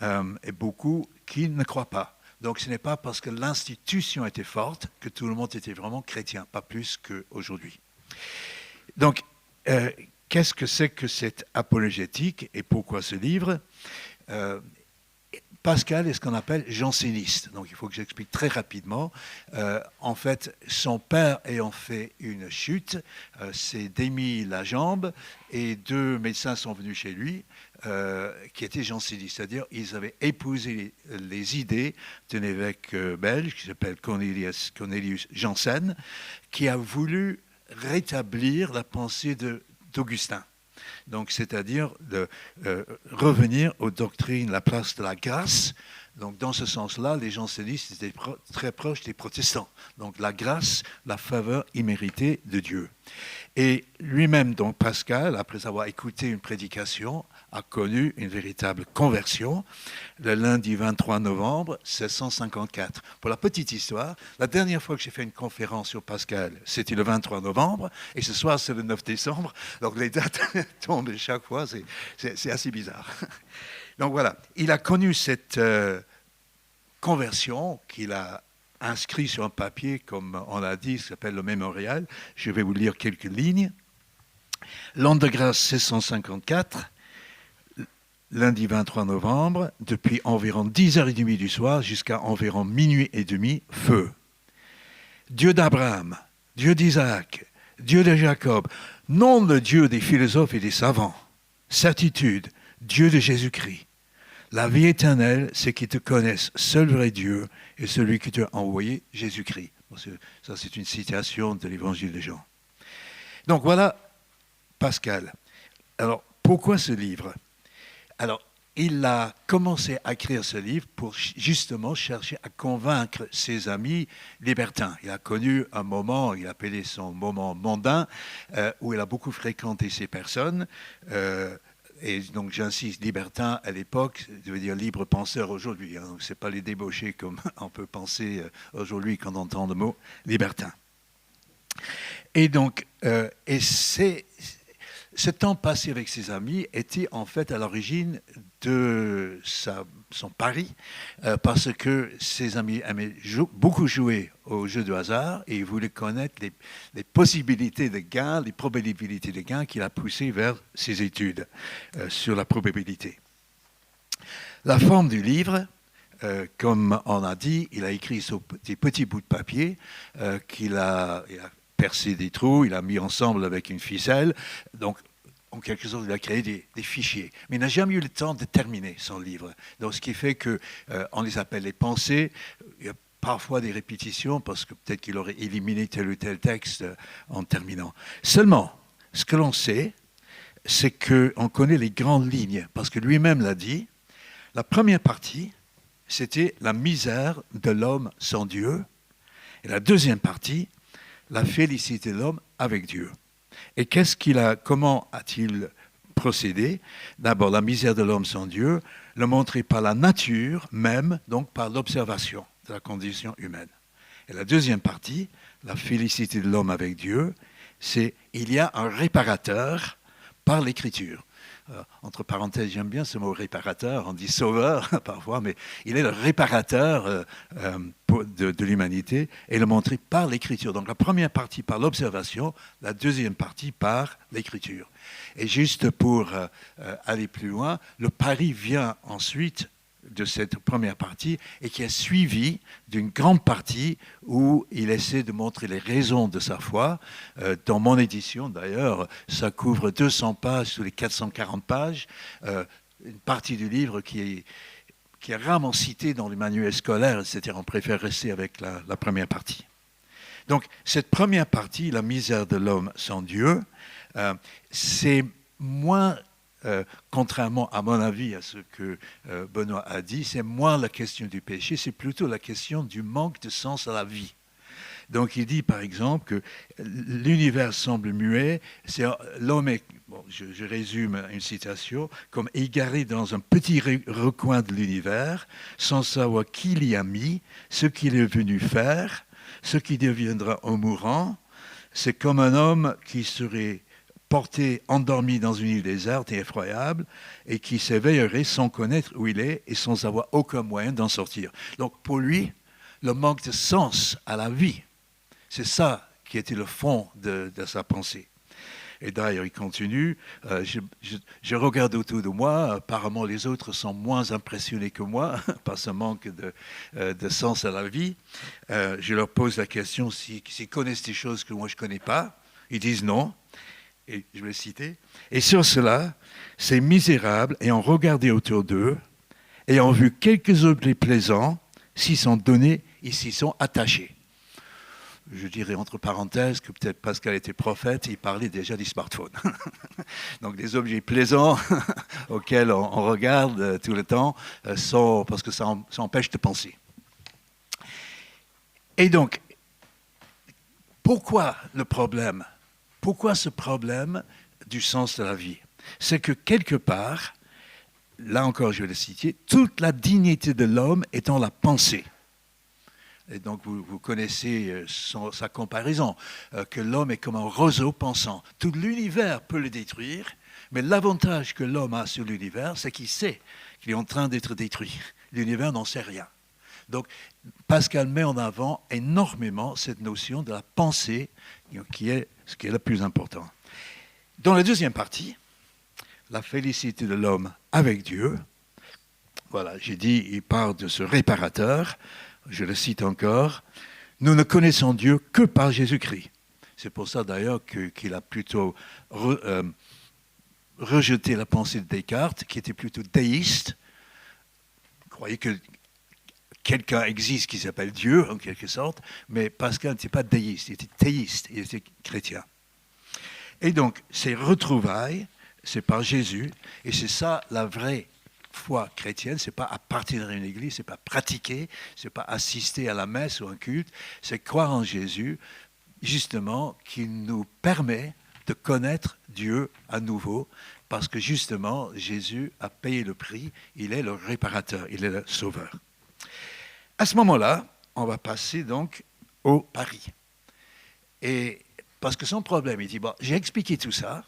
et beaucoup qui ne croient pas. Donc ce n'est pas parce que l'institution était forte que tout le monde était vraiment chrétien, pas plus qu'aujourd'hui. Donc, qu'est-ce que c'est que cette apologétique et pourquoi ce livre ? Pascal est ce qu'on appelle janséniste. Donc il faut que j'explique très rapidement. En fait, son père ayant fait une chute, s'est démis la jambe et 2 médecins sont venus chez lui qui étaient jansénistes. C'est-à-dire ils avaient épousé les idées d'un évêque belge qui s'appelle Cornelius Jansen, qui a voulu rétablir la pensée d'Augustin. Donc, c'est-à-dire de revenir aux doctrines, la place de la grâce. Donc, dans ce sens-là, les jansénistes étaient très proches des protestants. Donc, la grâce, la faveur imméritée de Dieu. Et lui-même, donc Pascal, après avoir écouté une prédication, a connu une véritable conversion le lundi 23 novembre 1654. Pour la petite histoire, la dernière fois que j'ai fait une conférence sur Pascal, c'était le 23 novembre, et ce soir, c'est le 9 décembre. Donc, les dates tombent chaque fois, c'est assez bizarre. Donc, voilà, il a connu cette conversion qu'il a inscrit sur un papier, comme on l'a dit, qui s'appelle le mémorial. Je vais vous lire quelques lignes. L'an de grâce 1654, lundi 23 novembre, depuis environ 10h30 du soir jusqu'à environ minuit et demi, feu. Dieu d'Abraham, Dieu d'Isaac, Dieu de Jacob, non le Dieu des philosophes et des savants. Certitude, Dieu de Jésus-Christ. La vie éternelle, c'est qu'ils te connaissent, seul vrai Dieu, et celui qui t'a envoyé, Jésus-Christ. Ça, c'est une citation de l'évangile de Jean. Donc voilà Pascal. Alors, pourquoi ce livre? Alors, il a commencé à écrire ce livre pour justement chercher à convaincre ses amis libertins. Il a connu un moment, il appelait son moment mondain, où il a beaucoup fréquenté ces personnes. Et donc, j'insiste, libertin à l'époque, ça veut dire libre penseur aujourd'hui. Hein. Ce n'est pas les débauchés comme on peut penser aujourd'hui quand on entend le mot libertin. Et donc, ce temps passé avec ses amis était en fait à l'origine de son pari, parce que ses amis aimaient beaucoup jouer aux jeux de hasard et ils voulaient connaître les possibilités de gain, les probabilités de gain qu'il a poussé vers ses études sur la probabilité. La forme du livre, comme on a dit, il a écrit sur des petits bouts de papier qu'il a percé des trous, il a mis ensemble avec une ficelle. Donc, en quelque sorte, il a créé des fichiers. Mais il n'a jamais eu le temps de terminer son livre. Donc, ce qui fait qu'on les appelle les pensées. Il y a parfois des répétitions parce que peut-être qu'il aurait éliminé tel ou tel texte en terminant. Seulement, ce que l'on sait, c'est qu'on connaît les grandes lignes. Parce que lui-même l'a dit, la première partie, c'était la misère de l'homme sans Dieu. Et la deuxième partie, la félicité de l'homme avec Dieu. Et comment a-t-il procédé? D'abord, la misère de l'homme sans Dieu, le montrer par la nature même, donc par l'observation de la condition humaine. Et la deuxième partie, la félicité de l'homme avec Dieu, c'est il y a un réparateur par l'écriture. Entre parenthèses, j'aime bien ce mot réparateur, on dit sauveur parfois, mais il est le réparateur de l'humanité et le montrer par l'écriture. Donc la première partie par l'observation, la deuxième partie par l'écriture. Et juste pour aller plus loin, le pari vient ensuite de cette première partie et qui est suivi d'une grande partie où il essaie de montrer les raisons de sa foi. Dans mon édition, d'ailleurs, ça couvre 200 pages sur les 440 pages, une partie du livre qui est rarement citée dans les manuels scolaires, etc. On préfère rester avec la première partie. Donc, cette première partie, la misère de l'homme sans Dieu, c'est moins... contrairement à mon avis à ce que Benoît a dit, c'est moins la question du péché, c'est plutôt la question du manque de sens à la vie. Donc il dit par exemple que l'univers semble muet, l'homme est, bon, je résume une citation, comme égaré dans un petit recoin de l'univers, sans savoir qui l'y a mis, ce qu'il est venu faire, ce qui deviendra en mourant. C'est comme un homme qui serait porté, endormi dans une île déserte et effroyable, et qui s'éveillerait sans connaître où il est et sans avoir aucun moyen d'en sortir. Donc pour lui, le manque de sens à la vie, c'est ça qui était le fond de sa pensée. Et d'ailleurs, il continue. Je regarde autour de moi. Apparemment, les autres sont moins impressionnés que moi par ce manque de sens à la vie. Je leur pose la question s'ils connaissent des choses que moi je ne connais pas. Ils disent non. Et je vais citer. Et sur cela, ces misérables, ayant regardé autour d'eux, ayant vu quelques objets plaisants, s'y sont donnés, ils s'y sont attachés. Je dirais entre parenthèses que peut-être Pascal était prophète, il parlait déjà du smartphone. Donc des objets plaisants auxquels on regarde tout le temps, parce que ça empêche de penser. Et donc, pourquoi le problème ? Pourquoi ce problème du sens de la vie ? C'est que quelque part, là encore je vais le citer, toute la dignité de l'homme est dans la pensée. Et donc, vous connaissez sa comparaison, que l'homme est comme un roseau pensant. Tout l'univers peut le détruire, mais l'avantage que l'homme a sur l'univers, c'est qu'il sait qu'il est en train d'être détruit. L'univers n'en sait rien. Donc, Pascal met en avant énormément cette notion de la pensée, qui est ce qui est le plus important. Dans la deuxième partie, la félicité de l'homme avec Dieu, voilà, j'ai dit, il parle de ce réparateur. Je le cite encore, « Nous ne connaissons Dieu que par Jésus-Christ ». C'est pour ça d'ailleurs qu'il a plutôt rejeté la pensée de Descartes, qui était plutôt déiste. Il croyait que quelqu'un existe qui s'appelle Dieu, en quelque sorte, mais Pascal n'était pas déiste, il était théiste, il était chrétien. Et donc, ces retrouvailles, c'est par Jésus, et c'est ça la vraie foi chrétienne, c'est pas appartenir à une église, c'est pas pratiquer, c'est pas assister à la messe ou un culte, c'est croire en Jésus, justement, qui nous permet de connaître Dieu à nouveau, parce que justement, Jésus a payé le prix, il est le réparateur, il est le sauveur. À ce moment-là, on va passer donc au pari. Et parce que son problème, il dit, bon, j'ai expliqué tout ça,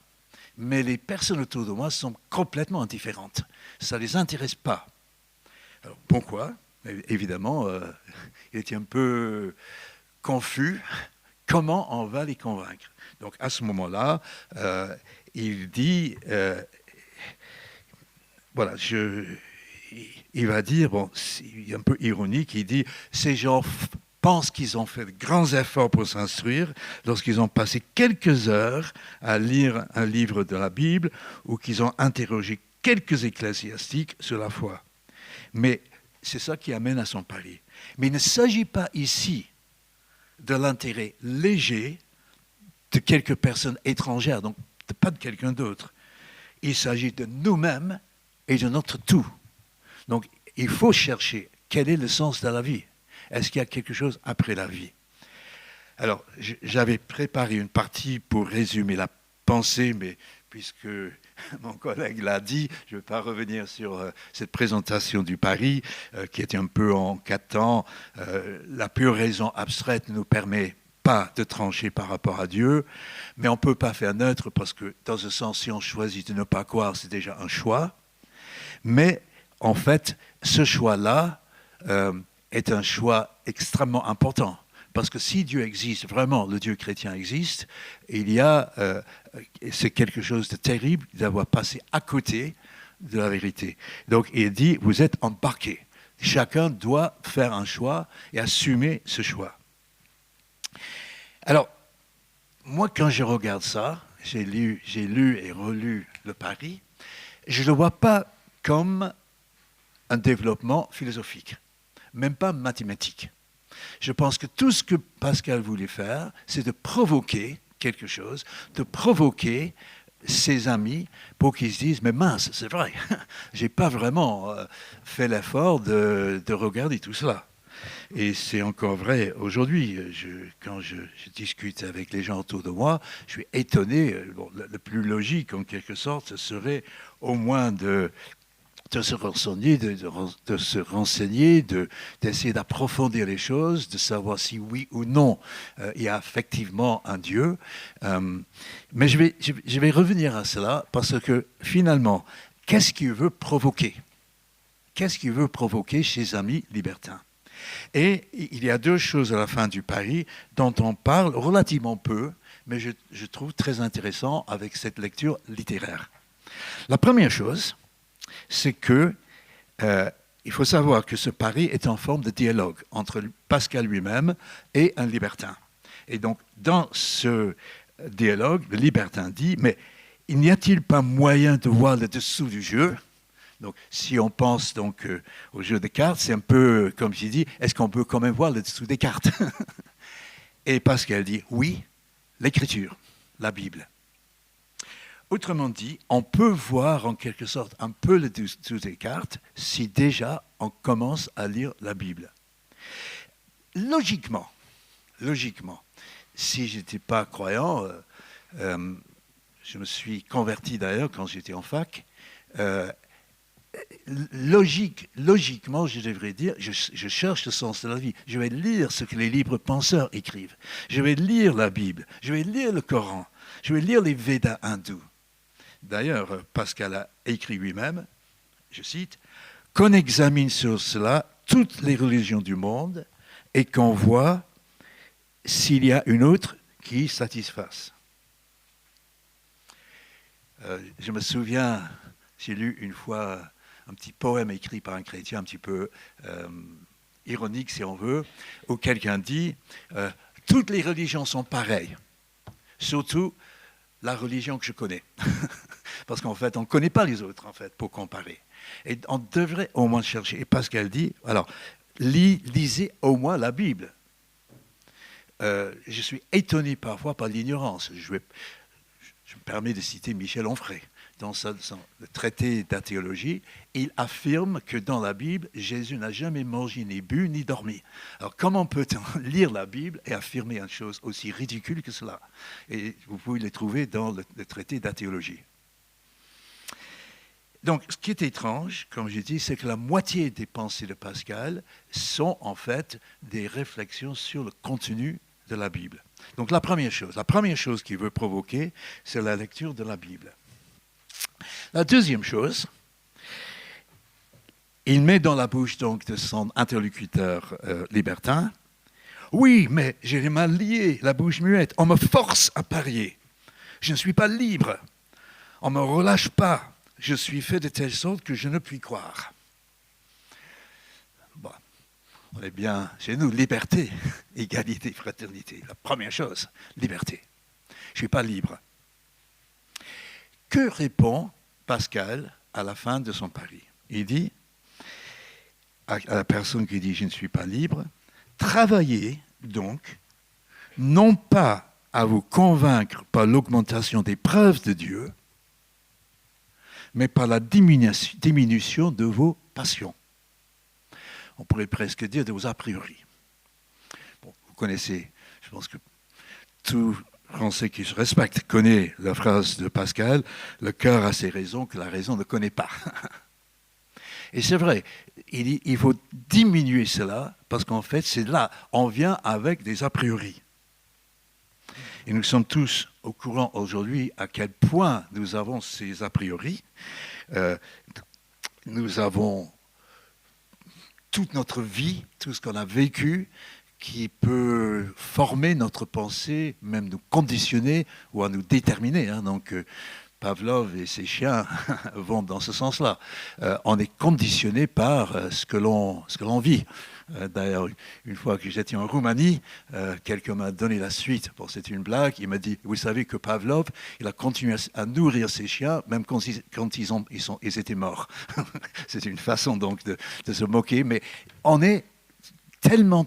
mais les personnes autour de moi sont complètement indifférentes. Ça ne les intéresse pas. Alors, pourquoi ? Évidemment, il était un peu confus. Comment on va les convaincre ? Donc, à ce moment-là, il dit, voilà, il va dire, bon, c'est un peu ironique, il dit, ces gens pensent qu'ils ont fait de grands efforts pour s'instruire lorsqu'ils ont passé quelques heures à lire un livre de la Bible ou qu'ils ont interrogé quelques ecclésiastiques sur la foi. Mais c'est ça qui amène à son pari. Mais il ne s'agit pas ici de l'intérêt léger de quelques personnes étrangères, donc pas de quelqu'un d'autre. Il s'agit de nous-mêmes et de notre tout. Donc il faut chercher quel est le sens de la vie. Est-ce qu'il y a quelque chose après la vie ? Alors, j'avais préparé une partie pour résumer la pensée, mais puisque mon collègue l'a dit, je ne vais pas revenir sur cette présentation du pari, qui était un peu en 4 temps. La pure raison abstraite ne nous permet pas de trancher par rapport à Dieu, mais on ne peut pas faire neutre, parce que dans un sens, si on choisit de ne pas croire, c'est déjà un choix. Mais en fait, ce choix-là est un choix extrêmement important. Parce que si Dieu existe, vraiment, le Dieu chrétien existe, c'est quelque chose de terrible d'avoir passé à côté de la vérité. Donc, il dit, vous êtes embarqués. Chacun doit faire un choix et assumer ce choix. Alors, moi, quand je regarde ça, j'ai lu et relu le pari, je ne le vois pas comme un développement philosophique, même pas mathématique. Je pense que tout ce que Pascal voulait faire, c'est de provoquer quelque chose, de provoquer ses amis pour qu'ils se disent « Mais mince, c'est vrai, je n'ai pas vraiment fait l'effort de regarder tout cela. » Et c'est encore vrai aujourd'hui. Quand je discute avec les gens autour de moi, je suis étonné. Bon, le plus logique, en quelque sorte, ce serait au moins de se renseigner, d'essayer d'approfondir les choses, de savoir si oui ou non il y a effectivement un Dieu. Mais je vais revenir à cela, parce que finalement, qu'est-ce qu'il veut provoquer ? Qu'est-ce qu'il veut provoquer chez les amis libertins ? Et il y a 2 choses à la fin du pari dont on parle relativement peu, mais je trouve très intéressant avec cette lecture littéraire. La première chose, c'est que il faut savoir que ce pari est en forme de dialogue entre Pascal lui-même et un libertin. Et donc, dans ce dialogue, le libertin dit, mais il n'y a-t-il pas moyen de voir le dessous du jeu ? Donc, si on pense donc au jeu de cartes, c'est un peu comme j'ai dit, est-ce qu'on peut quand même voir le dessous des cartes ? Et Pascal dit, oui, l'écriture, la Bible. Autrement dit, on peut voir en quelque sorte un peu le dessous des cartes si déjà on commence à lire la Bible. Logiquement, si je n'étais pas croyant, je me suis converti d'ailleurs quand j'étais en fac, logiquement, je devrais dire, je cherche le sens de la vie. Je vais lire ce que les libres penseurs écrivent. Je vais lire la Bible. Je vais lire le Coran. Je vais lire les Védas hindous. D'ailleurs, Pascal a écrit lui-même, je cite, « Qu'on examine sur cela toutes les religions du monde et qu'on voit s'il y a une autre qui satisfasse. » Je me souviens, j'ai lu une fois un petit poème écrit par un chrétien un petit peu ironique, si on veut, où quelqu'un dit « Toutes les religions sont pareilles, surtout la religion que je connais. » Parce qu'en fait, on ne connaît pas les autres, en fait, pour comparer. Et on devrait au moins chercher. Et Pascal dit, alors, lisez au moins la Bible. Je suis étonné parfois par l'ignorance. Je me permets de citer Michel Onfray. Dans le traité d'athéologie, il affirme que dans la Bible, Jésus n'a jamais mangé, ni bu, ni dormi. Alors comment peut-on lire la Bible et affirmer une chose aussi ridicule que cela ? Et vous pouvez le trouver dans le traité d'athéologie. Donc, ce qui est étrange, comme je dis, c'est que la moitié des pensées de Pascal sont en fait des réflexions sur le contenu de la Bible. Donc, la première chose qu'il veut provoquer, c'est la lecture de la Bible. La deuxième chose, il met dans la bouche donc de son interlocuteur libertin, « Oui, mais j'ai mal lié, la bouche muette, on me force à parier. Je ne suis pas libre, on ne me relâche pas. Je suis fait de telle sorte que je ne puis croire. » Bon, on est bien chez nous, liberté, égalité, fraternité. La première chose, liberté. Je ne suis pas libre. Que répond Pascal à la fin de son pari ? Il dit à la personne qui dit « je ne suis pas libre », travaillez donc, non pas à vous convaincre par l'augmentation des preuves de Dieu, mais par la diminution de vos passions. On pourrait presque dire de vos a priori. Bon, vous connaissez, je pense que tout Français qui se respecte connaît la phrase de Pascal, « Le cœur a ses raisons que la raison ne connaît pas. » Et c'est vrai, il faut diminuer cela, parce qu'en fait, c'est là, on vient avec des a priori. Et nous sommes tous au courant aujourd'hui à quel point nous avons ces a priori. Nous avons toute notre vie, tout ce qu'on a vécu, qui peut former notre pensée, même nous conditionner ou à nous déterminer. Donc, Pavlov et ses chiens vont dans ce sens-là. On est conditionné par ce que l'on vit. D'ailleurs, une fois que j'étais en Roumanie, quelqu'un m'a donné la suite. Bon, c'était une blague. Il m'a dit, vous savez que Pavlov, il a continué à nourrir ses chiens, même quand ils étaient morts. C'est une façon donc de se moquer. Mais on est tellement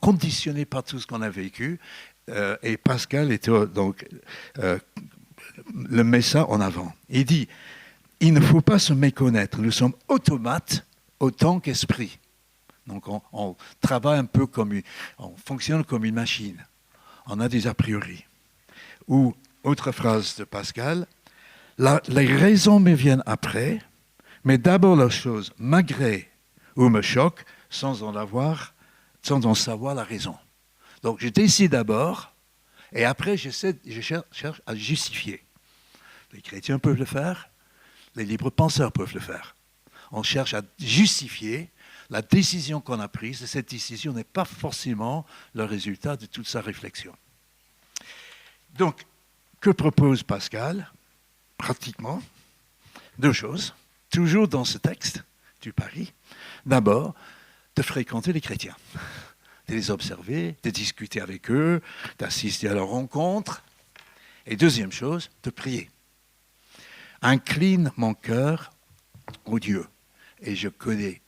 conditionné par tout ce qu'on a vécu. Et Pascal était donc... le met ça en avant. Il dit, il ne faut pas se méconnaître. Nous sommes automates autant qu'esprits. Donc on travaille un peu on fonctionne comme une machine. On a des a priori. Ou, autre phrase de Pascal, les raisons me viennent après, mais d'abord la chose m'agrée ou me choque sans en savoir la raison. Donc je décide d'abord, et après je cherche à justifier. Les chrétiens peuvent le faire, les libres penseurs peuvent le faire. On cherche à justifier la décision qu'on a prise, et cette décision n'est pas forcément le résultat de toute sa réflexion. Donc, que propose Pascal? Pratiquement 2 choses, toujours dans ce texte du pari. D'abord, de fréquenter les chrétiens, de les observer, de discuter avec eux, d'assister à leurs rencontres. Et deuxième chose, de prier. Incline mon cœur au Dieu. Et je connais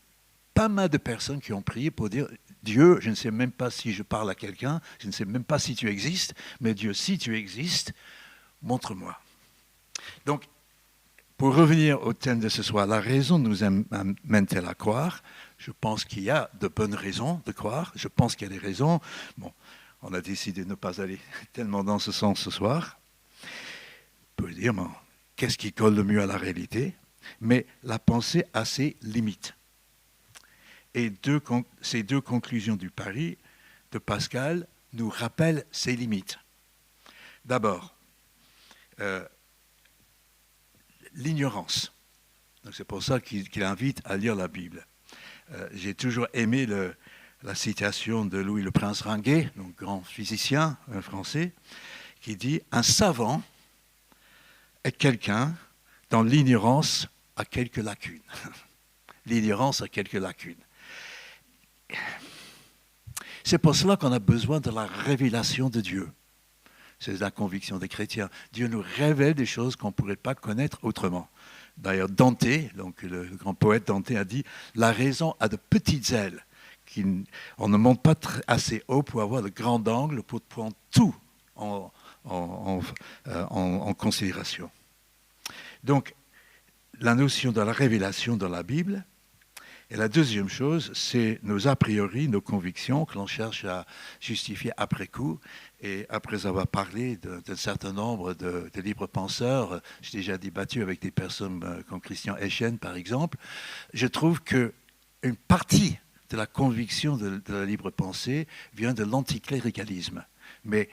pas mal de personnes qui ont prié pour dire « Dieu, je ne sais même pas si je parle à quelqu'un, je ne sais même pas si tu existes, mais Dieu, si tu existes, montre-moi. » Donc, pour revenir au thème de ce soir, la raison nous amène-t-elle à croire? Je pense qu'il y a de bonnes raisons de croire. Je pense qu'il y a des raisons. Bon, on a décidé de ne pas aller tellement dans ce sens ce soir. On peut dire, bon, qu'est-ce qui colle le mieux à la réalité? Mais la pensée a ses limites. Et ces 2 conclusions du pari de Pascal nous rappellent ses limites. D'abord, l'ignorance. Donc c'est pour ça qu'il invite à lire la Bible. J'ai toujours aimé la citation de Louis le Prince Ringuet, donc grand physicien français, qui dit « Un savant est quelqu'un dont l'ignorance a quelques lacunes. » L'ignorance a quelques lacunes. C'est pour cela qu'on a besoin de la révélation de Dieu. C'est la conviction des chrétiens. Dieu nous révèle des choses qu'on ne pourrait pas connaître autrement. D'ailleurs, Dante, donc le grand poète Dante, a dit « La raison a de petites ailes. On ne monte pas assez haut pour avoir de grands angles pour prendre tout en considération. » Donc, la notion de la révélation dans la Bible. Et la deuxième chose, c'est nos a priori, nos convictions que l'on cherche à justifier après coup. Et après avoir parlé d'un certain nombre de libres penseurs, j'ai déjà débattu avec des personnes comme Christian Eschen, par exemple, je trouve qu'une partie de la conviction de la libre pensée vient de l'anticléricalisme. Mais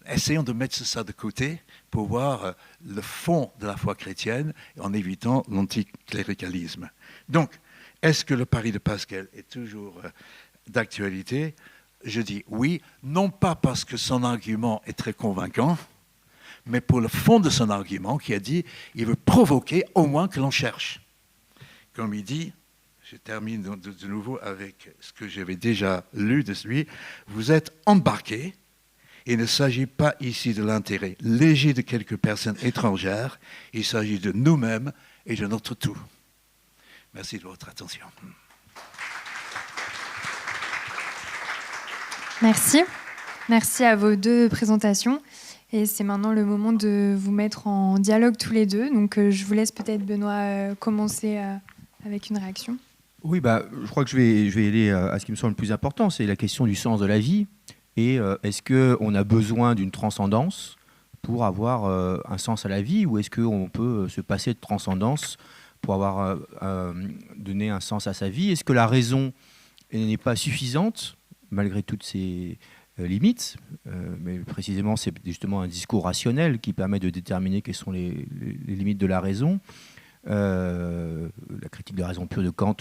essayons de mettre ça de côté pour voir le fond de la foi chrétienne en évitant l'anticléricalisme. Donc, est-ce que le pari de Pascal est toujours d'actualité? Je dis oui, non pas parce que son argument est très convaincant, mais pour le fond de son argument qui a dit il veut provoquer au moins que l'on cherche. Comme il dit, je termine de nouveau avec ce que j'avais déjà lu de lui, vous êtes embarqués. Il ne s'agit pas ici de l'intérêt léger de quelques personnes étrangères, il s'agit de nous-mêmes et de notre tout. Merci de votre attention. Merci. Merci à vos 2 présentations. Et c'est maintenant le moment de vous mettre en dialogue tous les 2. Donc je vous laisse peut-être, Benoît, commencer avec une réaction. Oui, je crois que je vais aller à ce qui me semble le plus important, c'est la question du sens de la vie. Et est-ce qu'on a besoin d'une transcendance pour avoir un sens à la vie, ou est-ce qu'on peut se passer de transcendance pour avoir donné un sens à sa vie? Est-ce que la raison n'est pas suffisante, malgré toutes ses limites, mais précisément c'est justement un discours rationnel qui permet de déterminer quelles sont les limites de la raison. La critique de la raison pure de Kant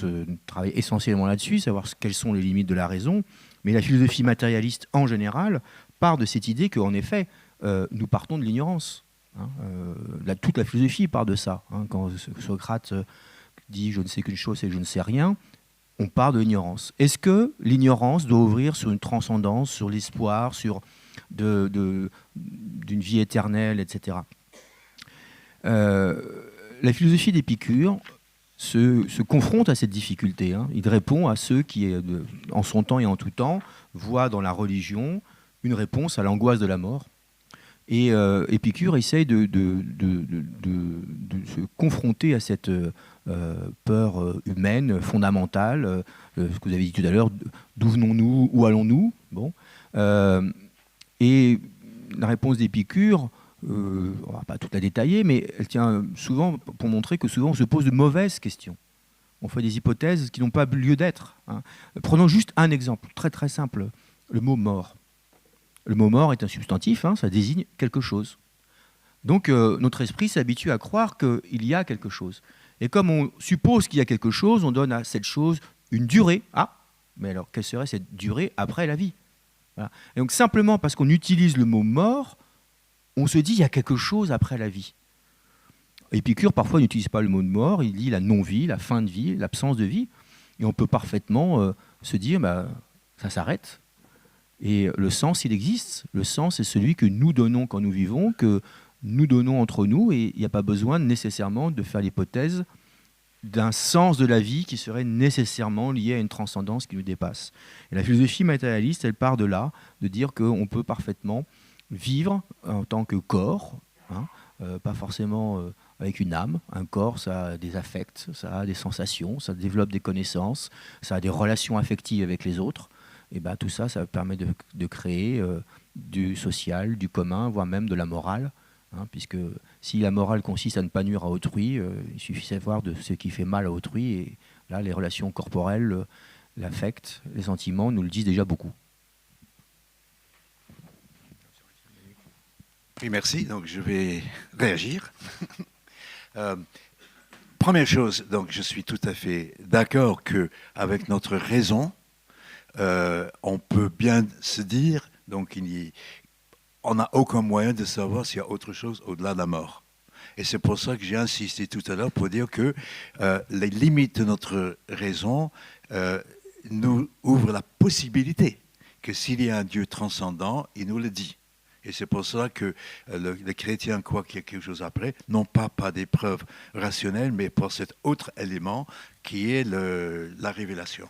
travaille essentiellement là-dessus, savoir quelles sont les limites de la raison, mais la philosophie matérialiste en général part de cette idée qu'en effet nous partons de l'ignorance. Toute la philosophie part de ça. Quand Socrate dit « je ne sais qu'une chose, c'est que je ne sais rien », on part de l'ignorance. Est-ce que l'ignorance doit ouvrir sur une transcendance, sur l'espoir, sur d'une vie éternelle, etc. La philosophie d'Épicure se confronte à cette difficulté. Il répond à ceux qui, en son temps et en tout temps, voient dans la religion une réponse à l'angoisse de la mort. Et Épicure essaye de se confronter à cette peur humaine fondamentale, ce que vous avez dit tout à l'heure, d'où venons-nous, où allons-nous? Bon. Et la réponse d'Épicure, on ne va pas toute la détailler, mais elle tient souvent pour montrer que souvent on se pose de mauvaises questions. On fait des hypothèses qui n'ont pas lieu d'être. Prenons juste un exemple très très simple, le mot mort. Le mot mort est un substantif, ça désigne quelque chose. Donc notre esprit s'habitue à croire qu'il y a quelque chose. Et comme on suppose qu'il y a quelque chose, on donne à cette chose une durée. Ah, mais alors quelle serait cette durée après la vie? Voilà. Et donc simplement parce qu'on utilise le mot mort, on se dit il y a quelque chose après la vie. Épicure, parfois, n'utilise pas le mot de mort, il dit la non-vie, la fin de vie, l'absence de vie. Et on peut parfaitement se dire, ça s'arrête. Et le sens, il existe. Le sens, c'est celui que nous donnons quand nous vivons, que nous donnons entre nous, et il n'y a pas besoin nécessairement de faire l'hypothèse d'un sens de la vie qui serait nécessairement lié à une transcendance qui nous dépasse. Et la philosophie matérialiste, elle part de là, de dire qu'on peut parfaitement vivre en tant que corps, pas forcément avec une âme. Un corps, ça a des affects, ça a des sensations, ça développe des connaissances, ça a des relations affectives avec les autres. Et tout ça, ça permet de créer du social, du commun, voire même de la morale. Puisque si la morale consiste à ne pas nuire à autrui, il suffit de voir de ce qui fait mal à autrui. Et là, les relations corporelles, l'affect, les sentiments nous le disent déjà beaucoup. Oui, merci. Donc, je vais réagir. Première chose, donc, je suis tout à fait d'accord qu'avec notre raison, on peut bien se dire, donc, on n'a aucun moyen de savoir s'il y a autre chose au-delà de la mort. Et c'est pour ça que j'ai insisté tout à l'heure pour dire que les limites de notre raison nous ouvrent la possibilité que s'il y a un Dieu transcendant, il nous le dit. Et c'est pour ça que les chrétiens croient qu'il y a quelque chose après, non pas par des preuves rationnelles, mais par cet autre élément qui est la révélation.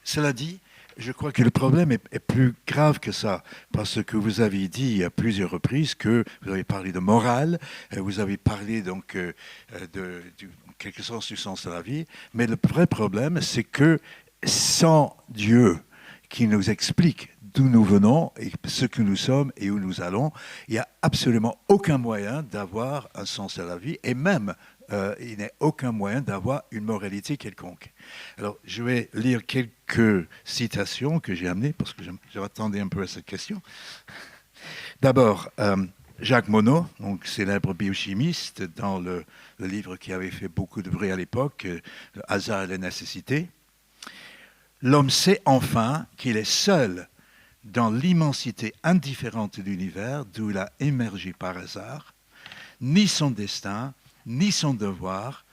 Cela dit, je crois que le problème est plus grave que ça, parce que vous avez dit à plusieurs reprises que vous avez parlé de morale, vous avez parlé donc en quelque sens du sens de la vie, mais le vrai problème, c'est que sans Dieu qui nous explique d'où nous venons et ce que nous sommes et où nous allons, il n'y a absolument aucun moyen d'avoir un sens à la vie, et même il n'y a aucun moyen d'avoir une moralité quelconque. Alors, je vais lire quelques citations que j'ai amenées, parce que je m'attendais un peu à cette question. D'abord, Jacques Monod, donc célèbre biochimiste, dans le livre qui avait fait beaucoup de bruit à l'époque, Le hasard et la nécessité. L'homme sait enfin qu'il est seul dans l'immensité indifférente de l'univers, d'où il a émergé par hasard. Ni son destin, ni son devoir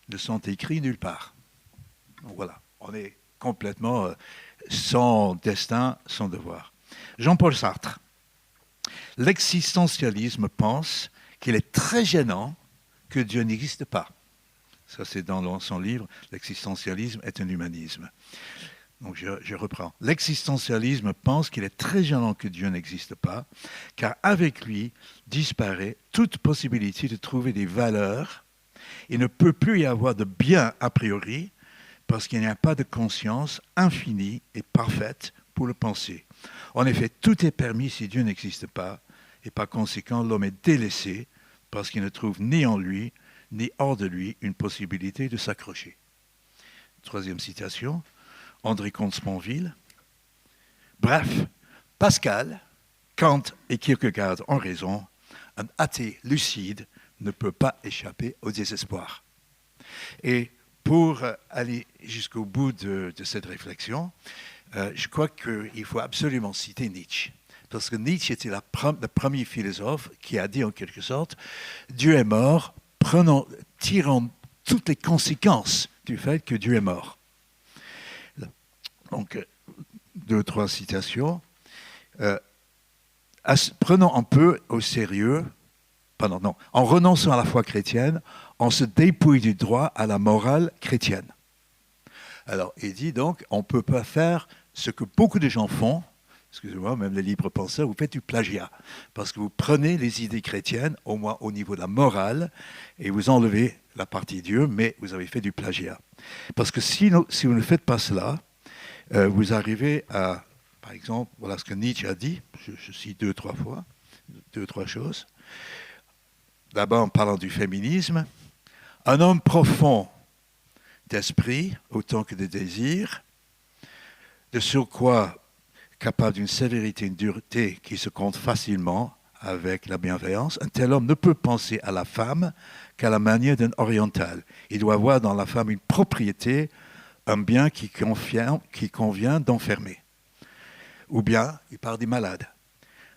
ne sont écrits nulle part. Donc voilà, on est complètement sans destin, sans devoir. Jean-Paul Sartre. L'existentialisme pense qu'il est très gênant que Dieu n'existe pas. Ça, c'est dans son livre « L'existentialisme est un humanisme ». Donc je reprends. L'existentialisme pense qu'il est très gênant que Dieu n'existe pas, car avec lui disparaît toute possibilité de trouver des valeurs. Il ne peut plus y avoir de bien a priori, parce qu'il n'y a pas de conscience infinie et parfaite pour le penser. En effet, tout est permis si Dieu n'existe pas, et par conséquent, l'homme est délaissé, parce qu'il ne trouve ni en lui, ni hors de lui, une possibilité de s'accrocher. Troisième citation. André Comte-Sponville. Bref, Pascal, Kant et Kierkegaard ont raison. Un athée lucide ne peut pas échapper au désespoir. Et pour aller jusqu'au bout de cette réflexion, je crois qu'il faut absolument citer Nietzsche. Parce que Nietzsche était le premier philosophe qui a dit en quelque sorte « Dieu est mort, tirons toutes les conséquences du fait que Dieu est mort ». Donc, 2 ou 3 citations. Prenons un peu au sérieux, en renonçant à la foi chrétienne, on se dépouille du droit à la morale chrétienne. Alors, il dit donc, on ne peut pas faire ce que beaucoup de gens font, excusez-moi, même les libres penseurs, vous faites du plagiat, parce que vous prenez les idées chrétiennes, au moins au niveau de la morale, et vous enlevez la partie Dieu, mais vous avez fait du plagiat. Parce que si vous ne faites pas cela, vous arrivez à, par exemple, voilà ce que Nietzsche a dit, je cite 2 ou 3 fois, 2 ou 3 choses. D'abord, en parlant du féminisme, un homme profond d'esprit, autant que de désir, de surcroît capable d'une sévérité, une dureté qui se compte facilement avec la bienveillance, un tel homme ne peut penser à la femme qu'à la manière d'un oriental. Il doit voir dans la femme une propriété, un bien qui convient d'enfermer. Ou bien, il parle des malades.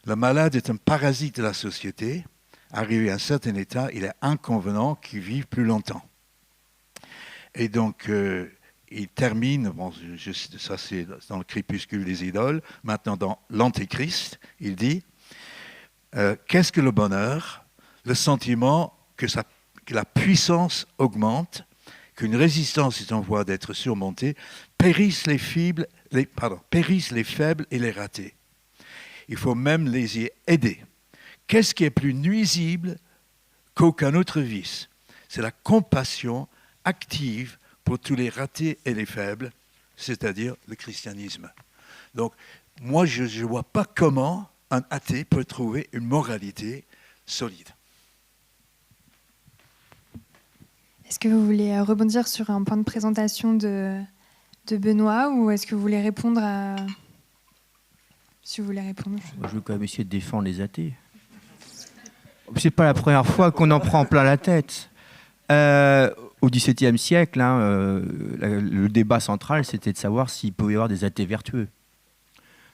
Le malade est un parasite de la société. Arrivé à un certain état, il est inconvenant qu'il vive plus longtemps. Et donc, il termine, bon, ça c'est dans le crépuscule des idoles, maintenant dans l'Antéchrist, il dit qu'est-ce que le bonheur? Le sentiment que la puissance augmente, qu'une résistance est en voie d'être surmontée, périssent les faibles et les ratés. Il faut même les y aider. Qu'est-ce qui est plus nuisible qu'aucun autre vice? C'est la compassion active pour tous les ratés et les faibles, c'est-à-dire le christianisme. Donc, moi, je ne vois pas comment un athée peut trouver une moralité solide. Est-ce que vous voulez rebondir sur un point de présentation de Benoît, ou est-ce que vous voulez répondre à... Si vous voulez répondre. Je veux quand même essayer de défendre les athées. C'est pas la première fois qu'on en prend plein la tête. Au XVIIe siècle, le débat central, c'était de savoir s'il pouvait y avoir des athées vertueux.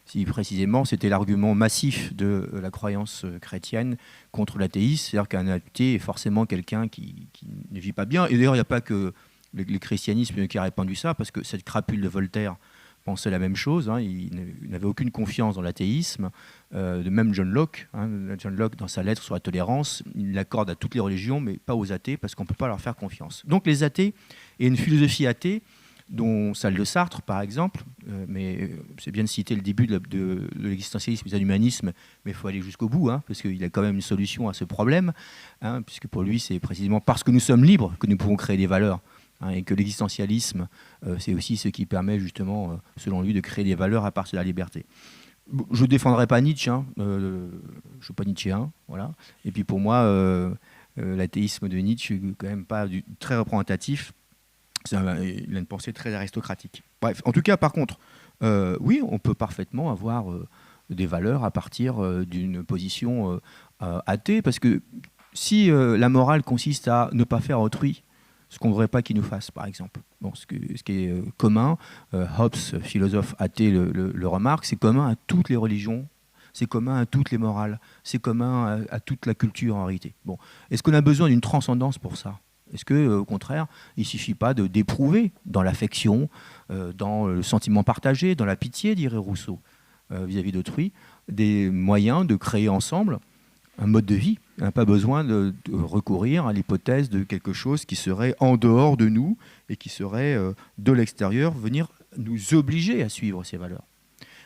Si précisément, c'était l'argument massif de la croyance chrétienne contre l'athéisme, c'est-à-dire qu'un athée est forcément quelqu'un qui ne vit pas bien. Et d'ailleurs, il n'y a pas que le christianisme qui a répandu ça, parce que cette crapule de Voltaire pensait la même chose. Il n'avait aucune confiance dans l'athéisme. De même John Locke, dans sa lettre sur la tolérance, il l'accorde à toutes les religions, mais pas aux athées, parce qu'on ne peut pas leur faire confiance. Donc les athées, et une philosophie athée, dont celle de Sartre, par exemple, mais c'est bien de citer le début de l'existentialisme et de l'humanisme, mais il faut aller jusqu'au bout, parce qu'il a quand même une solution à ce problème, puisque pour lui, c'est précisément parce que nous sommes libres que nous pouvons créer des valeurs, et que l'existentialisme, c'est aussi ce qui permet justement, selon lui, de créer des valeurs à partir de la liberté. Je ne défendrai pas Nietzsche, je ne suis pas nietzschéen, voilà. Et puis pour moi, l'athéisme de Nietzsche n'est quand même pas très représentatif. Il a une pensée très aristocratique. Bref, en tout cas, par contre, oui, on peut parfaitement avoir des valeurs à partir d'une position athée, parce que si la morale consiste à ne pas faire autrui ce qu'on ne voudrait pas qu'il nous fasse, par exemple. Bon, ce qui est commun, Hobbes, philosophe athée, le remarque, c'est commun à toutes les religions, c'est commun à toutes les morales, c'est commun à toute la culture en réalité. Bon, est-ce qu'on a besoin d'une transcendance pour ça ? Est-ce qu'au contraire, il ne suffit pas d'éprouver dans l'affection, dans le sentiment partagé, dans la pitié, dirait Rousseau, vis-à-vis d'autrui, des moyens de créer ensemble un mode de vie? On n'a pas besoin de recourir à l'hypothèse de quelque chose qui serait en dehors de nous et qui serait de l'extérieur, venir nous obliger à suivre ces valeurs.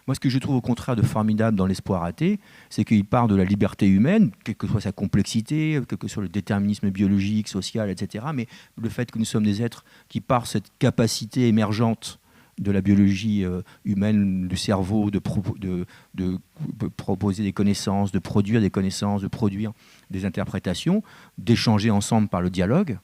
Moi, ce que je trouve au contraire de formidable dans l'espoir athée, c'est qu'il part de la liberté humaine, quelle que soit sa complexité, quel que soit le déterminisme biologique, social, etc. Mais le fait que nous sommes des êtres qui, par cette capacité émergente de la biologie humaine, du cerveau, de proposer des connaissances, de produire des connaissances, de produire des interprétations, d'échanger ensemble par le dialogue,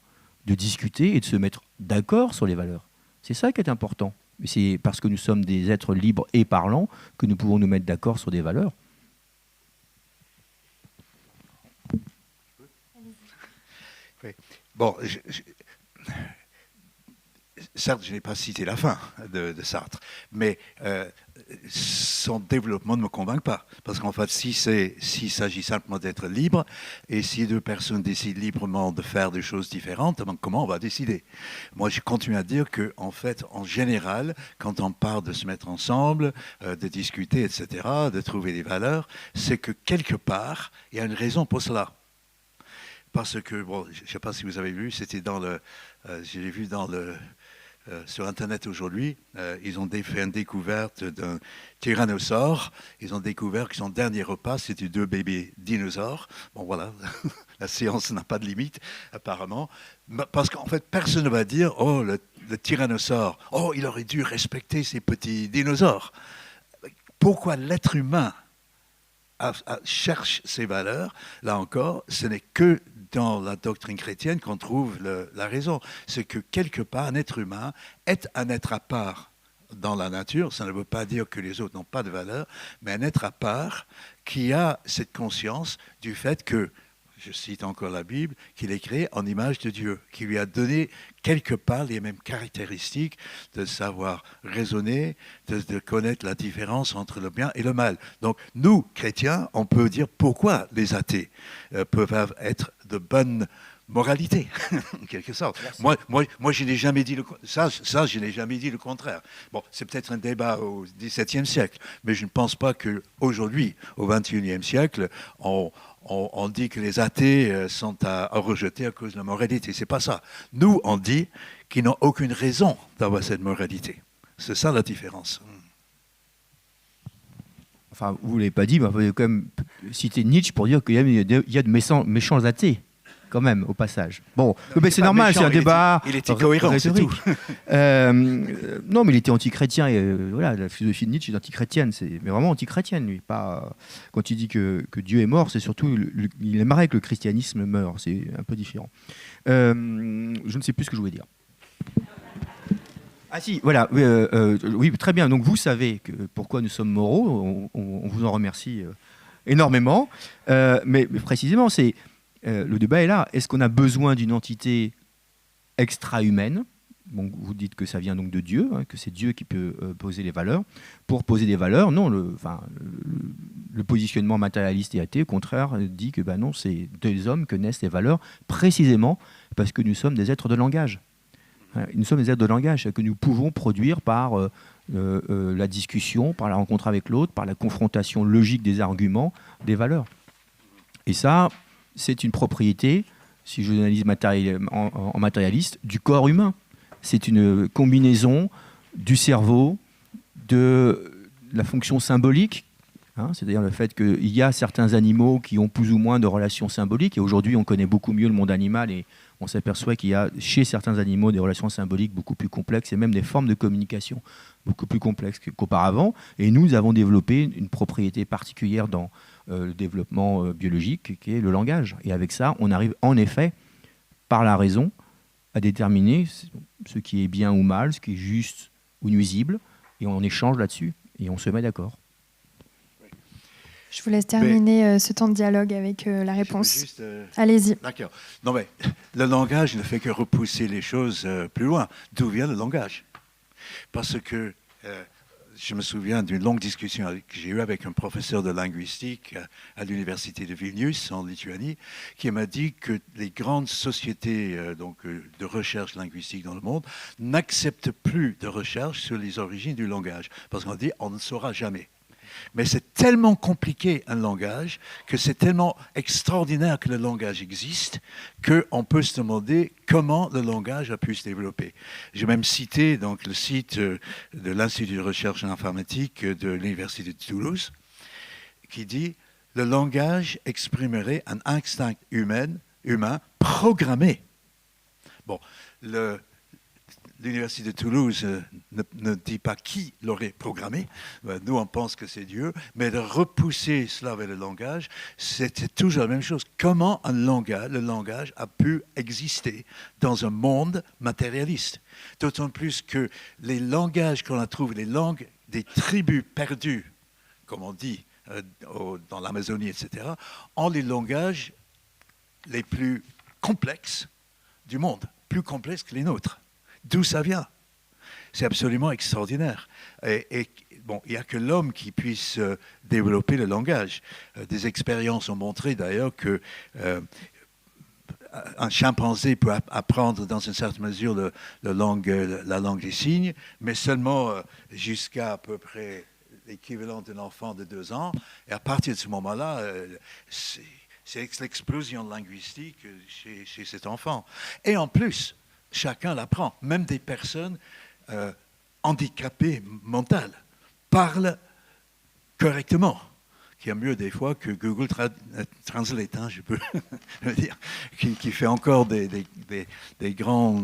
de discuter et de se mettre d'accord sur les valeurs. C'est ça qui est important. C'est parce que nous sommes des êtres libres et parlants que nous pouvons nous mettre d'accord sur des valeurs. Oui. Bon, certes, je n'ai pas cité la fin de Sartre, mais son développement ne me convainc pas. Parce qu'en fait, s'il s'agit simplement d'être libre, et si deux personnes décident librement de faire des choses différentes, comment on va décider? Moi, je continue à dire qu'en fait, en général, quand on parle de se mettre ensemble, de discuter, etc., de trouver des valeurs, c'est que quelque part, il y a une raison pour cela. Parce que, bon, je ne sais pas si vous avez vu, c'était je l'ai vu sur Internet aujourd'hui, ils ont fait une découverte d'un tyrannosaure. Ils ont découvert que son dernier repas, c'était 2 bébés dinosaures. Bon, voilà, la science n'a pas de limite, apparemment. Parce qu'en fait, personne ne va dire, oh, le tyrannosaure, oh, il aurait dû respecter ces petits dinosaures. Pourquoi l'être humain cherche ces valeurs? Là encore, ce n'est que dans la doctrine chrétienne qu'on trouve la raison. C'est que quelque part, un être humain est un être à part dans la nature. Ça ne veut pas dire que les autres n'ont pas de valeur, mais un être à part qui a cette conscience du fait que je cite encore la Bible, qu'il est créé en image de Dieu, qui lui a donné quelque part les mêmes caractéristiques de savoir raisonner, de connaître la différence entre le bien et le mal. Donc nous, chrétiens, on peut dire pourquoi les athées peuvent être de bonne moralité, en quelque sorte. Moi, je n'ai jamais dit je n'ai jamais dit le contraire. Bon, c'est peut-être un débat au XVIIe siècle, mais je ne pense pas qu'aujourd'hui, au XXIe siècle, on dit que les athées sont à rejeter à cause de la moralité. C'est pas ça. Nous, on dit qu'ils n'ont aucune raison d'avoir cette moralité. C'est ça la différence. Enfin, vous ne l'avez pas dit, mais vous pouvez quand même citer Nietzsche pour dire qu'il y a de méchants athées, quand même, au passage. Bon, mais c'est normal, c'est un débat. Il était cohérent, c'est tout. Non, mais il était anti-chrétien. Et, voilà, la philosophie de Nietzsche est anti-chrétienne, mais vraiment anti-chrétienne, lui. Pas, quand il dit que Dieu est mort, c'est surtout. Il aimerait que le christianisme meure. C'est un peu différent. Je ne sais plus ce que je voulais dire. Ah si, voilà, oui, très bien. Donc vous savez pourquoi nous sommes moraux, on vous en remercie énormément. Mais précisément, le débat est là. Est-ce qu'on a besoin d'une entité extra-humaine ? Bon, vous dites que ça vient donc de Dieu, hein, que c'est Dieu qui peut poser les valeurs. Pour poser des valeurs, non, le positionnement matérialiste et athée, au contraire, dit que non, c'est des hommes que naissent les valeurs, précisément parce que nous sommes des êtres de langage. Nous sommes des êtres de langage que nous pouvons produire par la discussion, par la rencontre avec l'autre, par la confrontation logique des arguments, des valeurs. Et ça, c'est une propriété, si je l'analyse en matérialiste, du corps humain. C'est une combinaison du cerveau, de la fonction symbolique, c'est-à-dire le fait qu'il y a certains animaux qui ont plus ou moins de relations symboliques. Et aujourd'hui, on connaît beaucoup mieux le monde animal et on s'aperçoit qu'il y a chez certains animaux des relations symboliques beaucoup plus complexes et même des formes de communication beaucoup plus complexes qu'auparavant. Et nous avons développé une propriété particulière dans le développement biologique qui est le langage. Et avec ça, on arrive en effet, par la raison, à déterminer ce qui est bien ou mal, ce qui est juste ou nuisible. Et on échange là-dessus et on se met d'accord. Je vous laisse terminer ce temps de dialogue avec la réponse. Allez-y. D'accord. Non, mais le langage ne fait que repousser les choses plus loin. D'où vient le langage ? Parce que je me souviens d'une longue discussion que j'ai eue avec un professeur de linguistique à l'université de Vilnius, en Lituanie, qui m'a dit que les grandes sociétés de recherche linguistique dans le monde n'acceptent plus de recherche sur les origines du langage. Parce qu'on dit on ne saura jamais. Mais c'est tellement compliqué un langage, que c'est tellement extraordinaire que le langage existe, qu'on peut se demander comment le langage a pu se développer. J'ai même cité donc, le site de l'Institut de recherche en informatique de l'Université de Toulouse, qui dit « Le langage exprimerait un instinct humain programmé ». Bon, l'Université de Toulouse ne dit pas qui l'aurait programmé. Nous, on pense que c'est Dieu. Mais de repousser cela vers le langage, c'est toujours la même chose. Comment le langage a pu exister dans un monde matérialiste ? D'autant plus que les langages qu'on a trouvés, les langues des tribus perdues, comme on dit dans l'Amazonie, etc., ont les langages les plus complexes du monde, plus complexes que les nôtres. D'où ça vient ? C'est absolument extraordinaire. Et bon, il n'y a que l'homme qui puisse développer le langage. Des expériences ont montré d'ailleurs que un chimpanzé peut apprendre dans une certaine mesure la langue des signes, mais seulement jusqu'à à peu près l'équivalent d'un enfant de 2 ans. Et à partir de ce moment-là, c'est l'explosion linguistique chez cet enfant. Et en plus, chacun l'apprend. Même des personnes handicapées mentales parlent correctement. Qui a mieux des fois que Google Translate, je peux le dire, qui fait encore des grands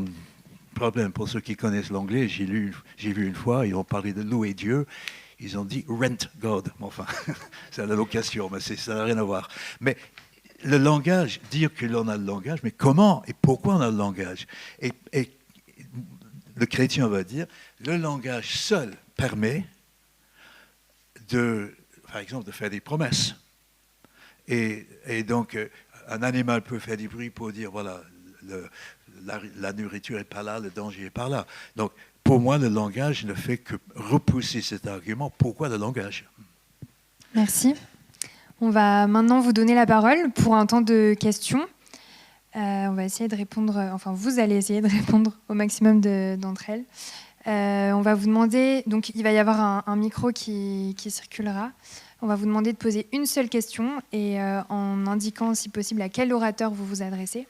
problèmes. Pour ceux qui connaissent l'anglais, j'ai vu une fois, ils ont parlé de louer Dieu, ils ont dit « rent God ». Enfin, c'est la location, mais ça n'a rien à voir. Mais le langage, dire que l'on a le langage, mais comment et pourquoi on a le langage ? Et le chrétien va dire, le langage seul permet par exemple, de faire des promesses. Et donc, un animal peut faire du bruit pour dire, voilà, la nourriture n'est pas là, le danger est par là. Donc, pour moi, le langage ne fait que repousser cet argument. Pourquoi le langage? Merci. On va maintenant vous donner la parole pour un temps de questions. On va essayer de répondre, enfin vous allez essayer de répondre au maximum d'entre elles. On va vous demander, donc il va y avoir un micro qui circulera. On va vous demander de poser une seule question et en indiquant si possible à quel orateur vous vous adressez.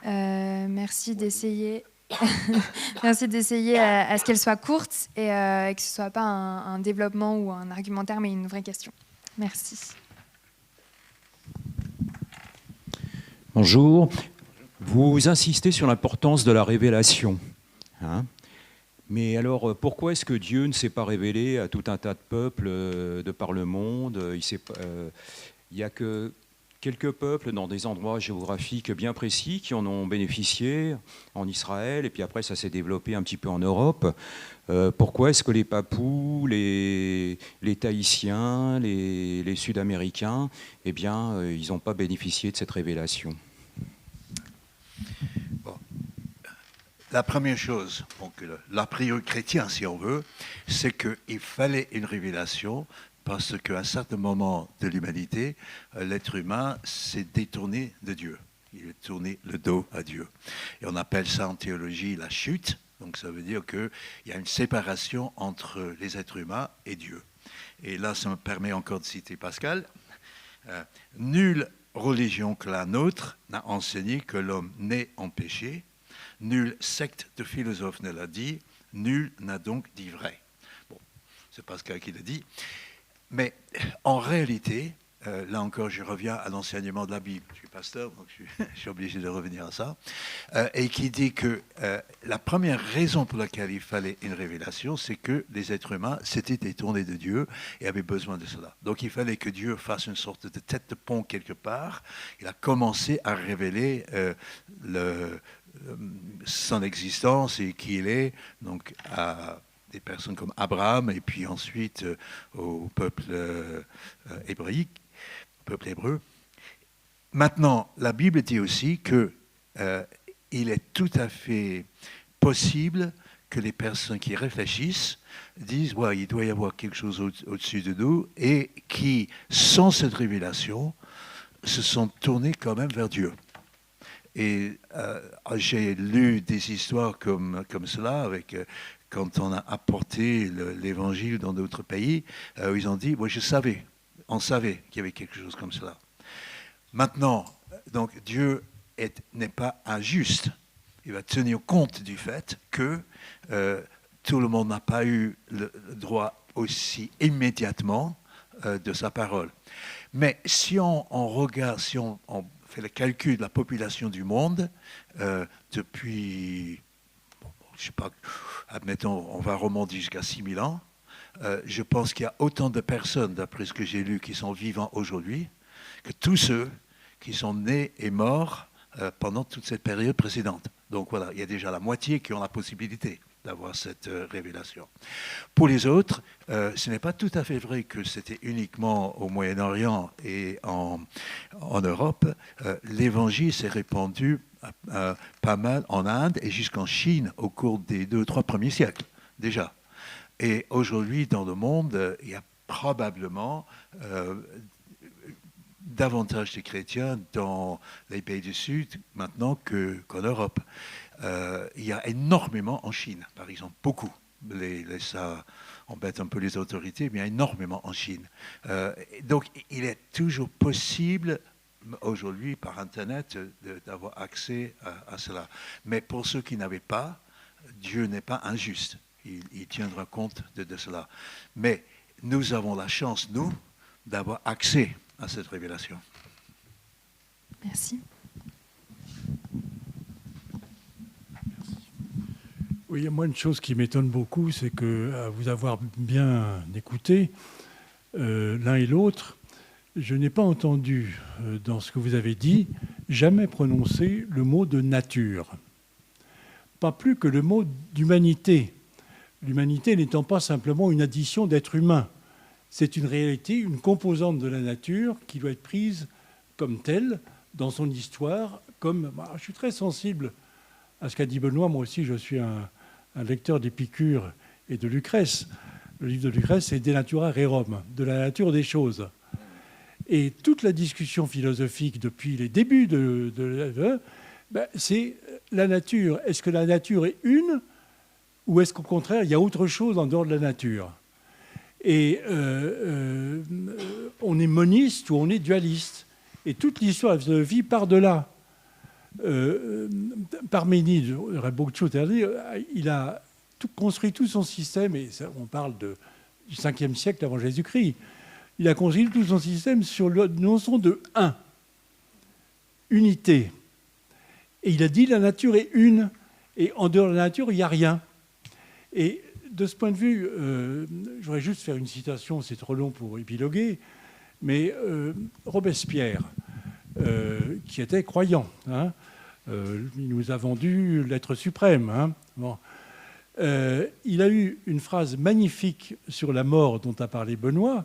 Merci d'essayer. Merci d'essayer à ce qu'elle soit courte et que ce ne soit pas un développement ou un argumentaire, mais une vraie question. Merci. Bonjour. Vous insistez sur l'importance de la révélation. Mais alors, pourquoi est-ce que Dieu ne s'est pas révélé à tout un tas de peuples de par le monde? Il n'y a que quelques peuples dans des endroits géographiques bien précis qui en ont bénéficié, en Israël, et puis après ça s'est développé un petit peu en Europe. Pourquoi est-ce que les Papous, les Tahitiens, les Sud-Américains, eh bien, ils n'ont pas bénéficié de cette révélation? Bon. La première chose, donc l'a priori chrétien, si on veut, c'est qu'il fallait une révélation parce qu'à un certain moment de l'humanité, l'être humain s'est détourné de Dieu. Il a tourné le dos à Dieu. Et on appelle ça en théologie la chute. Donc ça veut dire qu'il y a une séparation entre les êtres humains et Dieu. Et là, ça me permet encore de citer Pascal. Nulle religion que la nôtre n'a enseigné que l'homme naît en péché. Nulle secte de philosophes ne l'a dit. Nul n'a donc dit vrai. Bon, c'est Pascal qui l'a dit. Mais en réalité, là encore, je reviens à l'enseignement de la Bible. Je suis pasteur, donc je suis obligé de revenir à ça. Et qui dit que la première raison pour laquelle il fallait une révélation, c'est que les êtres humains s'étaient détournés de Dieu et avaient besoin de cela. Donc il fallait que Dieu fasse une sorte de tête de pont quelque part. Il a commencé à révéler son existence et qui il est, donc à des personnes comme Abraham et puis ensuite au peuple hébraïque, au peuple hébreu. Maintenant, la Bible dit aussi que il est tout à fait possible que les personnes qui réfléchissent disent ouais, il doit y avoir quelque chose au-dessus de nous et qui, sans cette révélation, se sont tournés quand même vers Dieu. Et j'ai lu des histoires comme cela avec... quand on a apporté l'évangile dans d'autres pays, ils ont dit, on savait qu'il y avait quelque chose comme cela. Maintenant, donc Dieu n'est pas injuste. Il va tenir compte du fait que tout le monde n'a pas eu le droit aussi immédiatement de sa parole. Mais si on regarde, si on fait le calcul de la population du monde, depuis... je ne sais pas, admettons, on va remonter jusqu'à 6000 ans. Je pense qu'il y a autant de personnes, d'après ce que j'ai lu, qui sont vivants aujourd'hui, que tous ceux qui sont nés et morts pendant toute cette période précédente. Donc voilà, il y a déjà la moitié qui ont la possibilité d'avoir cette révélation. Pour les autres, ce n'est pas tout à fait vrai que c'était uniquement au Moyen-Orient et en Europe. L'Évangile s'est répandu pas mal en Inde et jusqu'en Chine au cours des 2-3 premiers siècles, déjà. Et aujourd'hui, dans le monde, il y a probablement davantage de chrétiens dans les pays du Sud maintenant qu'en Europe. Il y a énormément en Chine, par exemple, beaucoup. Ça embête un peu les autorités, mais il y a énormément en Chine. Donc, il est toujours possible aujourd'hui, par Internet, d'avoir accès à cela. Mais pour ceux qui n'avaient pas, Dieu n'est pas injuste. Il tiendra compte de cela. Mais nous avons la chance, nous, d'avoir accès à cette révélation. Merci. Oui, il y a moi une chose qui m'étonne beaucoup, c'est qu'à vous avoir bien écouté, l'un et l'autre, je n'ai pas entendu, dans ce que vous avez dit, jamais prononcer le mot de nature. Pas plus que le mot d'humanité. L'humanité n'étant pas simplement une addition d'êtres humains. C'est une réalité, une composante de la nature qui doit être prise comme telle dans son histoire, comme... je suis très sensible à ce qu'a dit Benoît. Moi aussi, je suis un lecteur d'Épicure et de Lucrèce. Le livre de Lucrèce, c'est De Natura Rerum, de la nature des choses. Et toute la discussion philosophique depuis les débuts c'est la nature. Est-ce que la nature est une, ou est-ce qu'au contraire, il y a autre chose en dehors de la nature? Et on est moniste ou on est dualiste. Et toute l'histoire de la philosophie part de là. Parménide, il y aurait beaucoup de choses à dire, il a construit tout son système, et ça, on parle du 5e siècle avant Jésus-Christ. Il a construit tout son système sur la notion de un, unité. Et il a dit la nature est une, et en dehors de la nature, il n'y a rien. Et de ce point de vue, je voudrais juste faire une citation, c'est trop long pour épiloguer, mais Robespierre, qui était croyant, hein, il nous a vendu l'être suprême. Hein, bon. Il a eu une phrase magnifique sur la mort dont a parlé Benoît.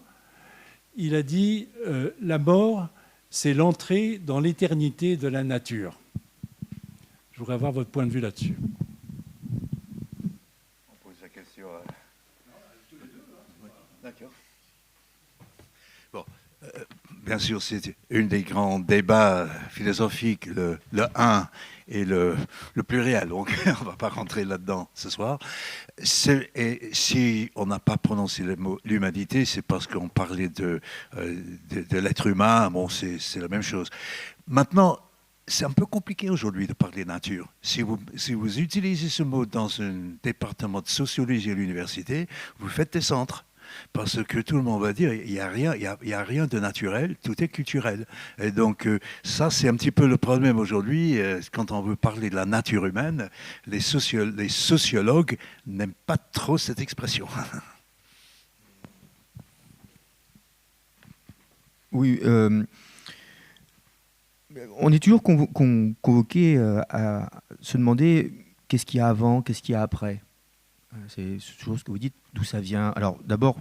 Il a dit « La mort, c'est l'entrée dans l'éternité de la nature ». Je voudrais avoir votre point de vue là-dessus. On pose la question à... D'accord. Bon, bien sûr, c'est un des grands débats philosophiques, le 1 et le pluriel. Donc, on ne va pas rentrer là-dedans ce soir. Et si on n'a pas prononcé le mot l'humanité, c'est parce qu'on parlait de l'être humain. Bon, c'est la même chose. Maintenant, c'est un peu compliqué aujourd'hui de parler nature. Si vous utilisez ce mot dans un département de sociologie à l'université, vous faites des centres. Parce que tout le monde va dire, il n'y a rien de naturel, tout est culturel. Et donc, ça, c'est un petit peu le problème aujourd'hui. Quand on veut parler de la nature humaine, les sociologues n'aiment pas trop cette expression. Oui, on est toujours convoqué à se demander qu'est-ce qu'il y a avant, qu'est-ce qu'il y a après. C'est toujours ce que vous dites, d'où ça vient. Alors d'abord,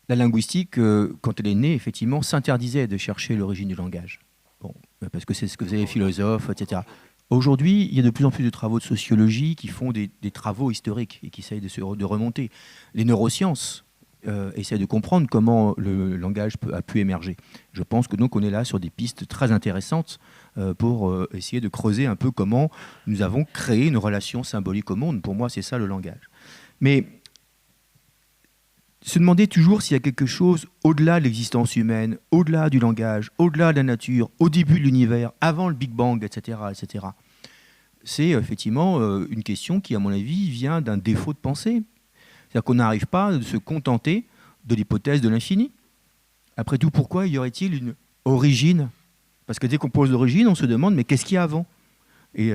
la linguistique, quand elle est née, effectivement, s'interdisait de chercher l'origine du langage. Bon, parce que c'est ce que faisaient les philosophes, etc. Aujourd'hui, il y a de plus en plus de travaux de sociologie qui font des travaux historiques et qui essayent de remonter. Les neurosciences essayent de comprendre comment le langage a pu émerger. Je pense que donc on est là sur des pistes très intéressantes pour essayer de creuser un peu comment nous avons créé une relation symbolique au monde. Pour moi, c'est ça le langage. Mais se demander toujours s'il y a quelque chose au-delà de l'existence humaine, au-delà du langage, au-delà de la nature, au début de l'univers, avant le Big Bang, etc., etc. C'est effectivement une question qui, à mon avis, vient d'un défaut de pensée. C'est-à-dire qu'on n'arrive pas à se contenter de l'hypothèse de l'infini. Après tout, pourquoi y aurait-il une origine? Parce que dès qu'on pose l'origine, on se demande, mais qu'est-ce qu'il y a avant? Et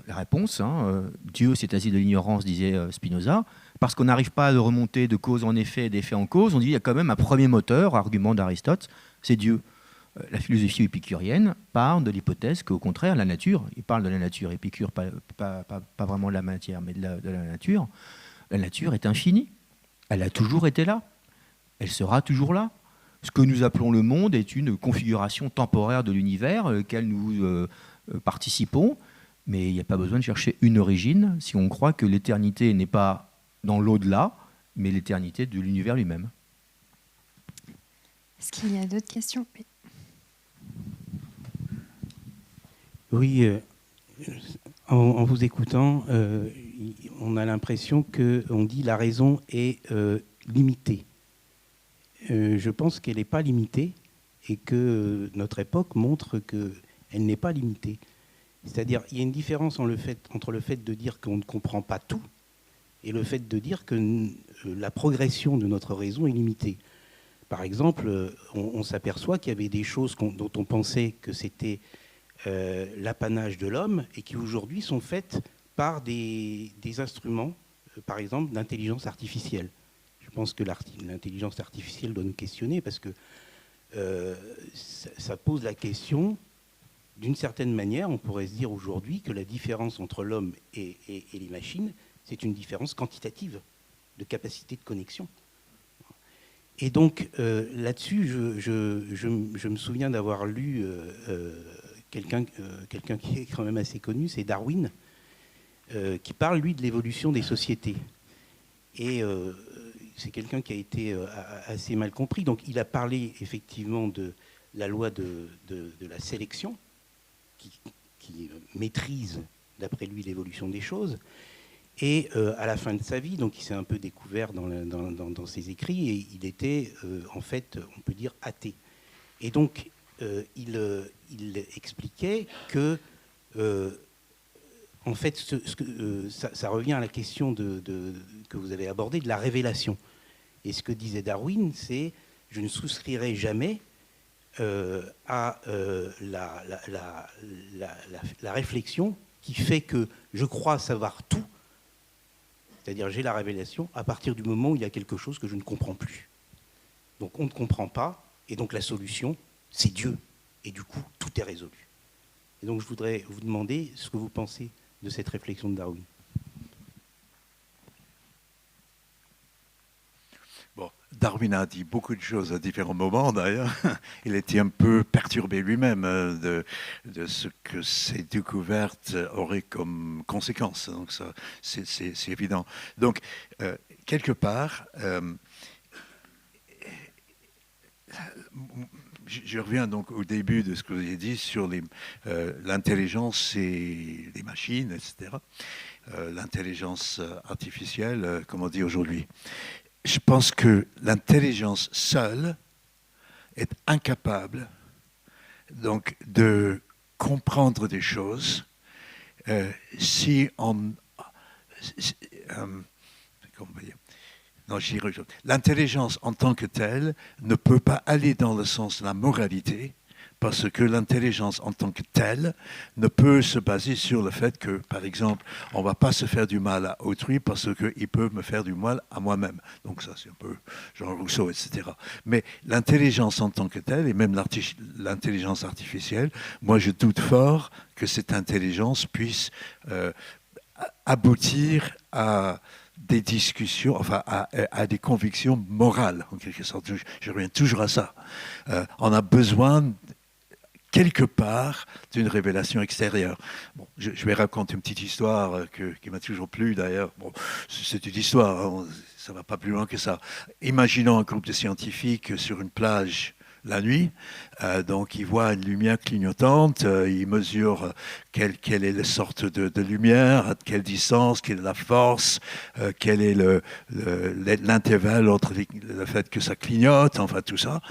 la réponse, Dieu s'est assis de l'ignorance, disait Spinoza, parce qu'on n'arrive pas à remonter de cause en effet et d'effet en cause, on dit qu'il y a quand même un premier moteur, argument d'Aristote, c'est Dieu. La philosophie épicurienne parle de l'hypothèse qu'au contraire, la nature, il parle de la nature, Épicure, pas vraiment de la matière, mais de la nature est infinie. Elle a toujours été là. Elle sera toujours là. Ce que nous appelons le monde est une configuration temporaire de l'univers auquel nous participons, mais il n'y a pas besoin de chercher une origine si on croit que l'éternité n'est pas dans l'au-delà, mais l'éternité de l'univers lui-même. Est-ce qu'il y a d'autres questions? Oui, en vous écoutant, on a l'impression qu'on dit la raison est limitée. Je pense qu'elle n'est pas limitée et que notre époque montre qu'elle n'est pas limitée. C'est-à-dire il y a une différence entre le fait de dire qu'on ne comprend pas tout et le fait de dire que la progression de notre raison est limitée. Par exemple, on s'aperçoit qu'il y avait des choses dont on pensait que c'était l'apanage de l'homme et qui aujourd'hui sont faites par des instruments, par exemple, d'intelligence artificielle. Je pense que l'intelligence artificielle doit nous questionner parce que ça pose la question, d'une certaine manière, on pourrait se dire aujourd'hui que la différence entre l'homme et les machines, c'est une différence quantitative de capacité de connexion. Et donc, là-dessus, je me souviens d'avoir lu quelqu'un qui est quand même assez connu, c'est Darwin, qui parle, lui, de l'évolution des sociétés. Et c'est quelqu'un qui a été assez mal compris. Donc, il a parlé, effectivement, de la loi de la sélection, qui maîtrise, d'après lui, l'évolution des choses. Et à la fin de sa vie, donc il s'est un peu découvert dans ses écrits, et il était, en fait, on peut dire, athée. Et donc, il expliquait que, en fait, ça revient à la question que vous avez abordée, de la révélation. Et ce que disait Darwin, c'est « je ne souscrirai jamais à la réflexion qui fait que je crois savoir tout, c'est-à-dire j'ai la révélation à partir du moment où il y a quelque chose que je ne comprends plus. Donc on ne comprend pas, et donc la solution, c'est Dieu. Et du coup, tout est résolu. Et donc je voudrais vous demander ce que vous pensez de cette réflexion de Darwin. Bon, Darwin a dit beaucoup de choses à différents moments d'ailleurs. Il était un peu perturbé lui-même de ce que ces découvertes auraient comme conséquence. Donc ça, c'est évident. Donc, quelque part, je reviens donc au début de ce que vous avez dit sur l'intelligence et les machines, etc. L'intelligence artificielle, comme on dit aujourd'hui. Je pense que l'intelligence seule est incapable donc de comprendre des choses si on... comment dire ? Non, l'intelligence en tant que telle ne peut pas aller dans le sens de la moralité, parce que l'intelligence en tant que telle ne peut se baser sur le fait que, par exemple, on ne va pas se faire du mal à autrui parce qu'il peut me faire du mal à moi-même. Donc ça, c'est un peu Jean Rousseau, etc. Mais l'intelligence en tant que telle, et même l'intelligence artificielle, moi je doute fort que cette intelligence puisse aboutir à des discussions, enfin à des convictions morales, en quelque sorte. Je reviens toujours à ça. On a besoin quelque part d'une révélation extérieure. Bon, je vais raconter une petite histoire qui m'a toujours plu d'ailleurs. Bon, c'est une histoire, hein, ça ne va pas plus loin que ça. Imaginons un groupe de scientifiques sur une plage la nuit, donc ils voient une lumière clignotante, ils mesurent quelle est la sorte de lumière, à quelle distance, quelle est la force, quel est l'intervalle entre le fait que ça clignote, enfin tout ça.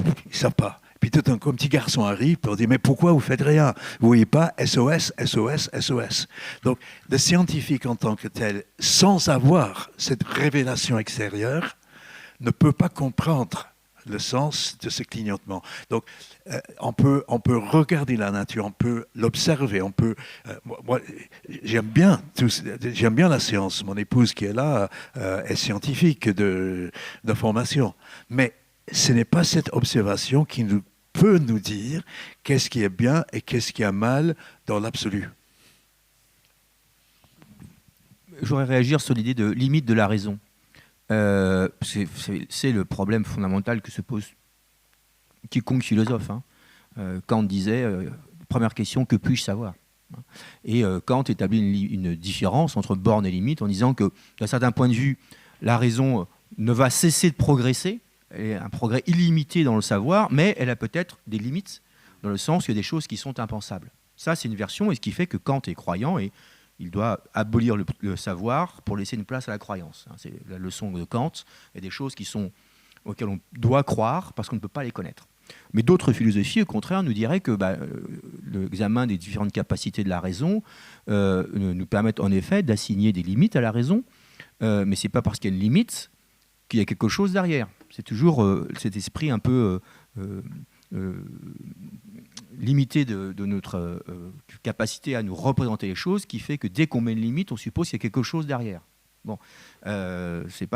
Ils ne savent pas. Puis tout d'un coup, un petit garçon arrive pour dire « Mais pourquoi vous ne faites rien ? Vous ne voyez pas SOS, SOS, SOS ». Donc, le scientifique en tant que tel, sans avoir cette révélation extérieure, ne peut pas comprendre le sens de ce clignotement. Donc, on peut regarder la nature, on peut l'observer, on peut... moi, j'aime bien la science. Mon épouse qui est là est scientifique de formation. Mais ce n'est pas cette observation qui peut nous dire qu'est-ce qui est bien et qu'est-ce qui est mal dans l'absolu. J'aurais réagi sur l'idée de limite de la raison. C'est le problème fondamental que se pose quiconque philosophe. Kant disait, première question, que puis-je savoir ? Et Kant établit une différence entre borne et limite en disant que, d'un certain point de vue, la raison ne va cesser de progresser, elle est un progrès illimité dans le savoir, mais elle a peut-être des limites, dans le sens qu'il y a des choses qui sont impensables. Ça, c'est une version, et ce qui fait que Kant est croyant, et il doit abolir le savoir pour laisser une place à la croyance. C'est la leçon de Kant. Il y a des choses auxquelles on doit croire parce qu'on ne peut pas les connaître. Mais d'autres philosophies, au contraire, nous diraient que l'examen des différentes capacités de la raison nous permettent en effet d'assigner des limites à la raison, mais ce n'est pas parce qu'il y a une limite qu'il y a quelque chose derrière. C'est toujours cet esprit un peu limité de notre capacité à nous représenter les choses qui fait que dès qu'on met une limite, on suppose qu'il y a quelque chose derrière. Bon, c'est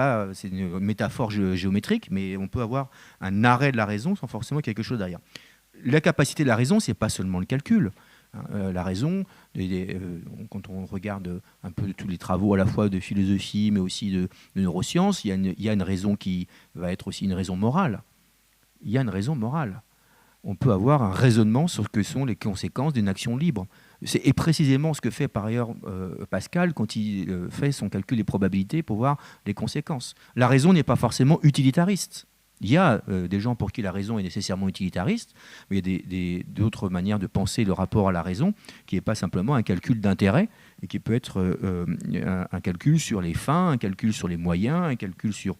une métaphore géométrique, mais on peut avoir un arrêt de la raison sans forcément quelque chose derrière. La capacité de la raison, c'est pas seulement le calcul. La raison, quand on regarde un peu tous les travaux à la fois de philosophie, mais aussi de neurosciences, il y a une raison qui va être aussi une raison morale. Il y a une raison morale. On peut avoir un raisonnement sur ce que sont les conséquences d'une action libre. Et précisément ce que fait par ailleurs Pascal quand il fait son calcul des probabilités pour voir les conséquences. La raison n'est pas forcément utilitariste. Il y a des gens pour qui la raison est nécessairement utilitariste, mais il y a d'autres manières de penser le rapport à la raison qui n'est pas simplement un calcul d'intérêt, et qui peut être un calcul sur les fins, un calcul sur les moyens, un calcul sur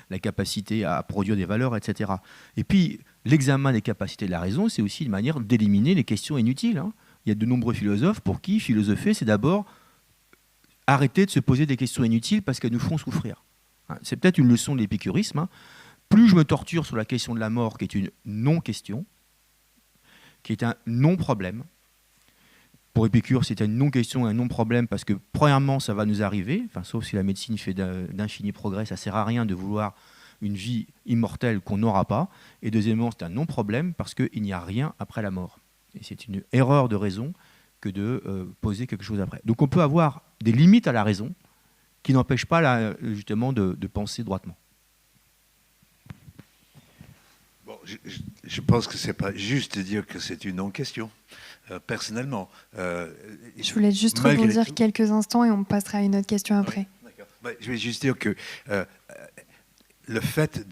la capacité à produire des valeurs, etc. Et puis, l'examen des capacités de la raison, c'est aussi une manière d'éliminer les questions inutiles. Il y a de nombreux philosophes pour qui philosopher, c'est d'abord arrêter de se poser des questions inutiles parce qu'elles nous font souffrir. C'est peut-être une leçon de l'épicurisme. Plus je me torture sur la question de la mort, qui est une non-question, qui est un non-problème. Pour Épicure, c'est une non-question, un non-problème, parce que premièrement, ça va nous arriver, sauf si la médecine fait d'infinis progrès, ça ne sert à rien de vouloir une vie immortelle qu'on n'aura pas. Et deuxièmement, c'est un non-problème, parce qu'il n'y a rien après la mort. Et c'est une erreur de raison que de poser quelque chose après. Donc on peut avoir des limites à la raison, qui n'empêche pas justement de penser droitement. Bon, je pense que ce n'est pas juste de dire que c'est une non-question, personnellement. Je voulais juste rebondir quelques instants et on passera à une autre question après. Oui, d'accord. Je vais juste dire que le fait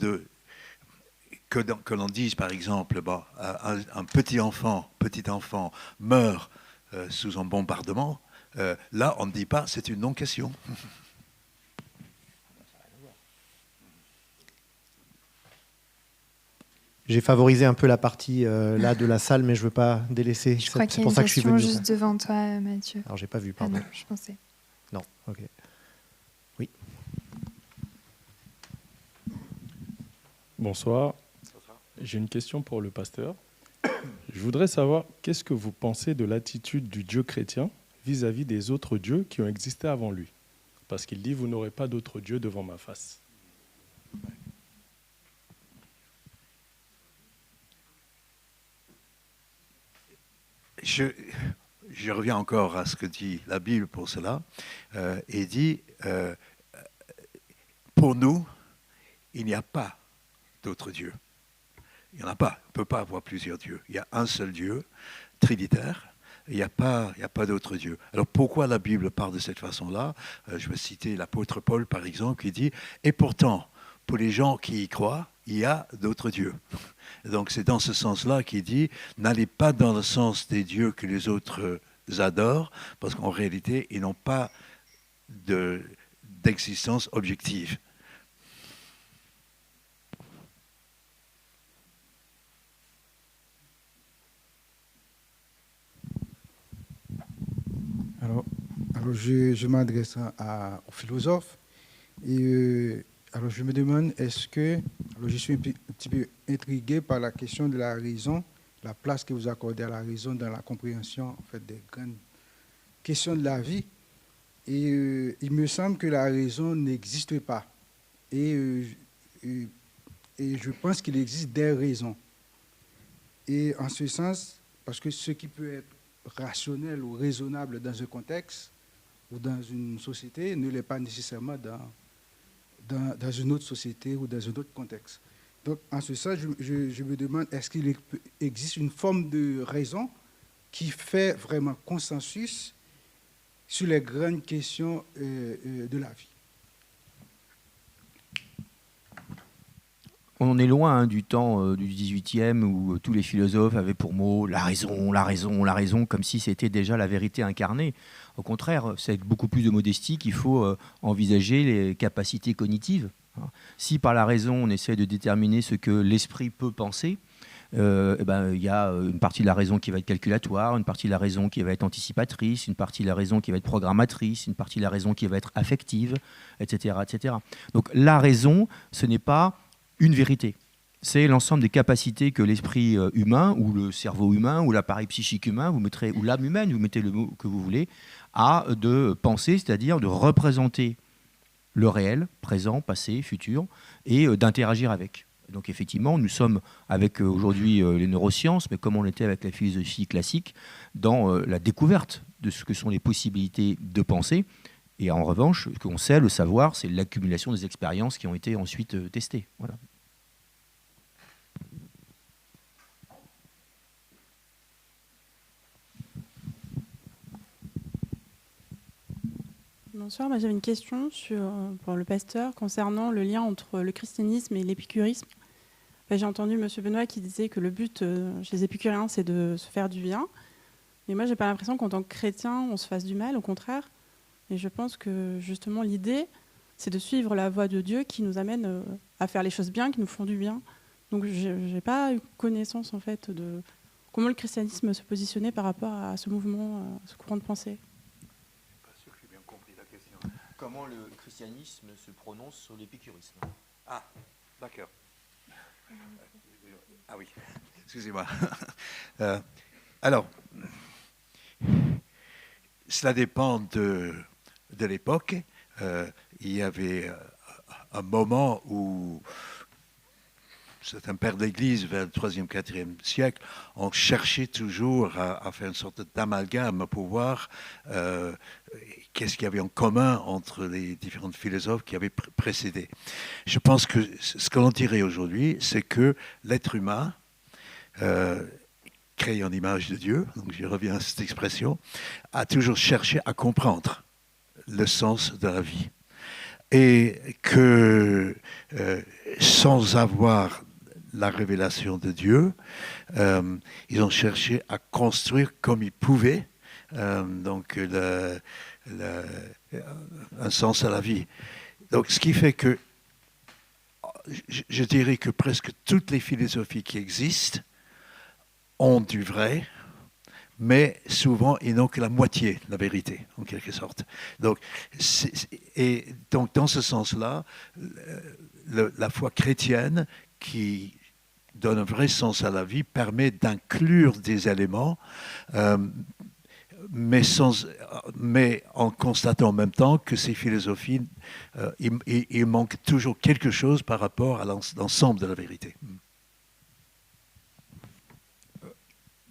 que l'on dise, par exemple, un petit enfant meurt sous un bombardement, là, on ne dit pas c'est une non-question. J'ai favorisé un peu la partie là de la salle, mais je ne veux pas délaisser. Je crois qu'il y a une question juste devant toi, Mathieu. Alors, je n'ai pas vu, pardon. Ah non, je pensais. Non, ok. Oui. Bonsoir. J'ai une question pour le pasteur. Je voudrais savoir, qu'est-ce que vous pensez de l'attitude du Dieu chrétien vis-à-vis des autres dieux qui ont existé avant lui? Parce qu'il dit, vous n'aurez pas d'autres dieux devant ma face. Je reviens encore à ce que dit la Bible pour cela, et dit, pour nous, il n'y a pas d'autres dieux. Il n'y en a pas. On ne peut pas avoir plusieurs dieux. Il y a un seul Dieu, trinitaire. Il n'y a pas d'autres dieux. Alors pourquoi la Bible parle de cette façon-là? Je vais citer l'apôtre Paul, par exemple, qui dit « Et pourtant, pour les gens qui y croient, il y a d'autres dieux. » Donc c'est dans ce sens-là qu'il dit « N'allez pas dans le sens des dieux que les autres adorent, parce qu'en réalité, ils n'ont pas d'existence objective. » Alors je m'adresse aux philosophes et alors je me demande, est-ce que... Alors je suis un petit peu intrigué par la question de la raison, la place que vous accordez à la raison dans la compréhension en fait, des grandes questions de la vie. Et il me semble que la raison n'existe pas. Et je pense qu'il existe des raisons. Et en ce sens, parce que ce qui peut être rationnel ou raisonnable dans un contexte ou dans une société ne l'est pas nécessairement dans une autre société ou dans un autre contexte. Donc, en ce sens, je me demande, est-ce qu'il existe une forme de raison qui fait vraiment consensus sur les grandes questions de la vie? On est loin du temps du XVIIIe où tous les philosophes avaient pour mot la raison, la raison, la raison, comme si c'était déjà la vérité incarnée. Au contraire, c'est avec beaucoup plus de modestie qu'il faut envisager les capacités cognitives. Si par la raison on essaie de déterminer ce que l'esprit peut penser, il y a une partie de la raison qui va être calculatoire, une partie de la raison qui va être anticipatrice, une partie de la raison qui va être programmatrice, une partie de la raison qui va être affective, etc., etc. Donc la raison, ce n'est pas une vérité. C'est l'ensemble des capacités que l'esprit humain, ou le cerveau humain, ou l'appareil psychique humain, ou l'âme humaine, vous mettez le mot que vous voulez, a de penser, c'est-à-dire de représenter le réel, présent, passé, futur, et d'interagir avec. Donc effectivement, nous sommes avec aujourd'hui les neurosciences, mais comme on l'était avec la philosophie classique, dans la découverte de ce que sont les possibilités de pensée. Et en revanche, ce qu'on sait, le savoir, c'est l'accumulation des expériences qui ont été ensuite testées. Voilà. Bonsoir, moi j'avais une question pour le pasteur concernant le lien entre le christianisme et l'épicurisme. J'ai entendu M. Benoît qui disait que le but chez les épicuriens c'est de se faire du bien. Mais moi j'ai pas l'impression qu'en tant que chrétien on se fasse du mal, au contraire. Et je pense que justement l'idée c'est de suivre la voie de Dieu qui nous amène à faire les choses bien, qui nous font du bien. Donc j'ai pas eu connaissance en fait de comment le christianisme se positionnait par rapport à ce mouvement, à ce courant de pensée. Comment le christianisme se prononce sur l'épicurisme? Ah, d'accord. Ah oui, excusez-moi. Alors, cela dépend de l'époque. Il y avait un moment où certains pères d'Église, vers le 3e, 4e siècle, ont cherché toujours à faire une sorte d'amalgame pour voir qu'est-ce qu'il y avait en commun entre les différents philosophes qui avaient précédé. Je pense que ce que l'on dirait aujourd'hui, c'est que l'être humain, créé en image de Dieu, donc je reviens à cette expression, a toujours cherché à comprendre le sens de la vie. Et que sans avoir la révélation de Dieu, ils ont cherché à construire comme ils pouvaient donc un sens à la vie. Donc ce qui fait que je dirais que presque toutes les philosophies qui existent ont du vrai, mais souvent ils n'ont que la moitié de la vérité, en quelque sorte. Donc, donc dans ce sens-là, la foi chrétienne qui donne un vrai sens à la vie permet d'inclure des éléments, mais en constatant en même temps que ces philosophies, il manque toujours quelque chose par rapport à l'ensemble de la vérité.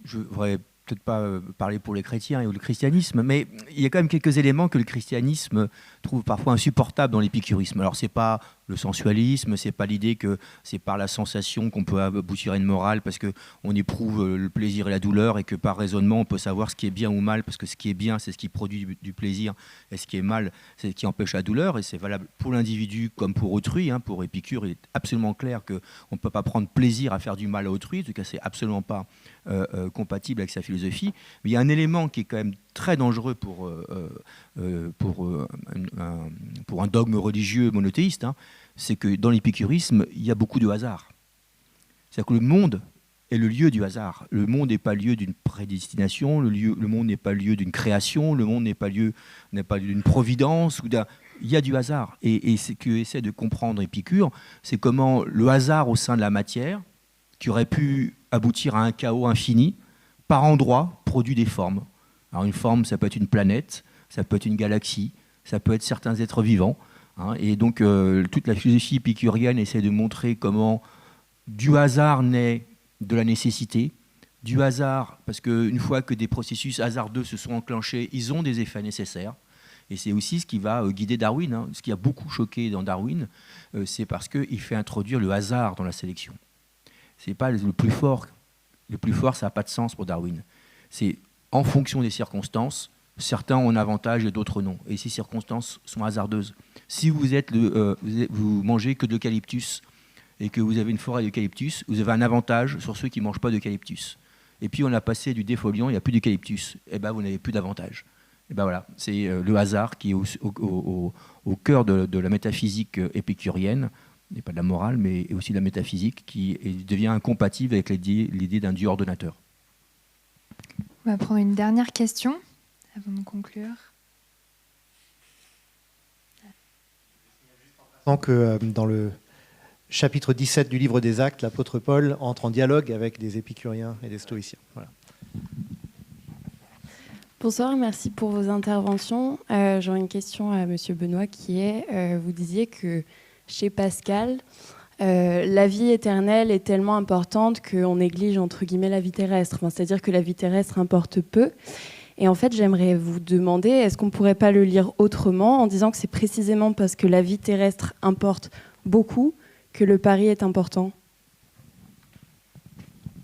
Je voudrais peut-être pas parler pour les chrétiens et ou le christianisme, mais il y a quand même quelques éléments que le christianisme trouve parfois insupportables dans l'épicurisme. Alors c'est pas le sensualisme, c'est pas l'idée que c'est par la sensation qu'on peut aboutir à une morale parce qu'on éprouve le plaisir et la douleur et que par raisonnement on peut savoir ce qui est bien ou mal parce que ce qui est bien c'est ce qui produit du plaisir et ce qui est mal c'est ce qui empêche la douleur et c'est valable pour l'individu comme pour autrui. Pour Épicure il est absolument clair qu'on ne peut pas prendre plaisir à faire du mal à autrui, en tout cas c'est absolument pas compatible avec sa philosophie. Mais il y a un élément qui est quand même très dangereux pour un dogme religieux monothéiste, c'est que dans l'épicurisme, il y a beaucoup de hasard. C'est-à-dire que le monde est le lieu du hasard. Le monde n'est pas lieu d'une prédestination, le monde n'est pas lieu d'une création, le monde n'est pas lieu d'une providence. Il y a du hasard. Et ce qu'essaie de comprendre Épicure, c'est comment le hasard au sein de la matière, qui aurait pu aboutir à un chaos infini, par endroits produit des formes. Alors une forme, ça peut être une planète, ça peut être une galaxie, ça peut être certains êtres vivants. Et donc toute la philosophie épicurienne essaie de montrer comment du hasard naît de la nécessité, du hasard, parce qu'une fois que des processus hasardeux se sont enclenchés, ils ont des effets nécessaires. Et c'est aussi ce qui va guider Darwin. Ce qui a beaucoup choqué dans Darwin, c'est parce qu'il fait introduire le hasard dans la sélection. Ce n'est pas le plus fort. Le plus fort, ça n'a pas de sens pour Darwin. C'est en fonction des circonstances, certains ont un avantage et d'autres non. Et ces circonstances sont hasardeuses. Si vous mangez que de l'eucalyptus et que vous avez une forêt d'eucalyptus, vous avez un avantage sur ceux qui ne mangent pas d'eucalyptus. Et puis on a passé du défoliant, il n'y a plus d'eucalyptus. Et bien vous n'avez plus d'avantage. Et ben voilà, c'est le hasard qui est au cœur de la métaphysique épicurienne, et pas de la morale, mais aussi de la métaphysique, qui devient incompatible avec l'idée d'un Dieu ordonnateur. On va prendre une dernière question avant de conclure. Donc, dans le chapitre 17 du livre des Actes, l'apôtre Paul entre en dialogue avec des épicuriens et des stoïciens. Voilà. Bonsoir, merci pour vos interventions. J'aurais une question à M. Benoît qui est, vous disiez que chez Pascal, la vie éternelle est tellement importante qu'on néglige entre guillemets la vie terrestre. Enfin, c'est-à-dire que la vie terrestre importe peu. Et en fait, j'aimerais vous demander, est-ce qu'on ne pourrait pas le lire autrement en disant que c'est précisément parce que la vie terrestre importe beaucoup que le pari est important?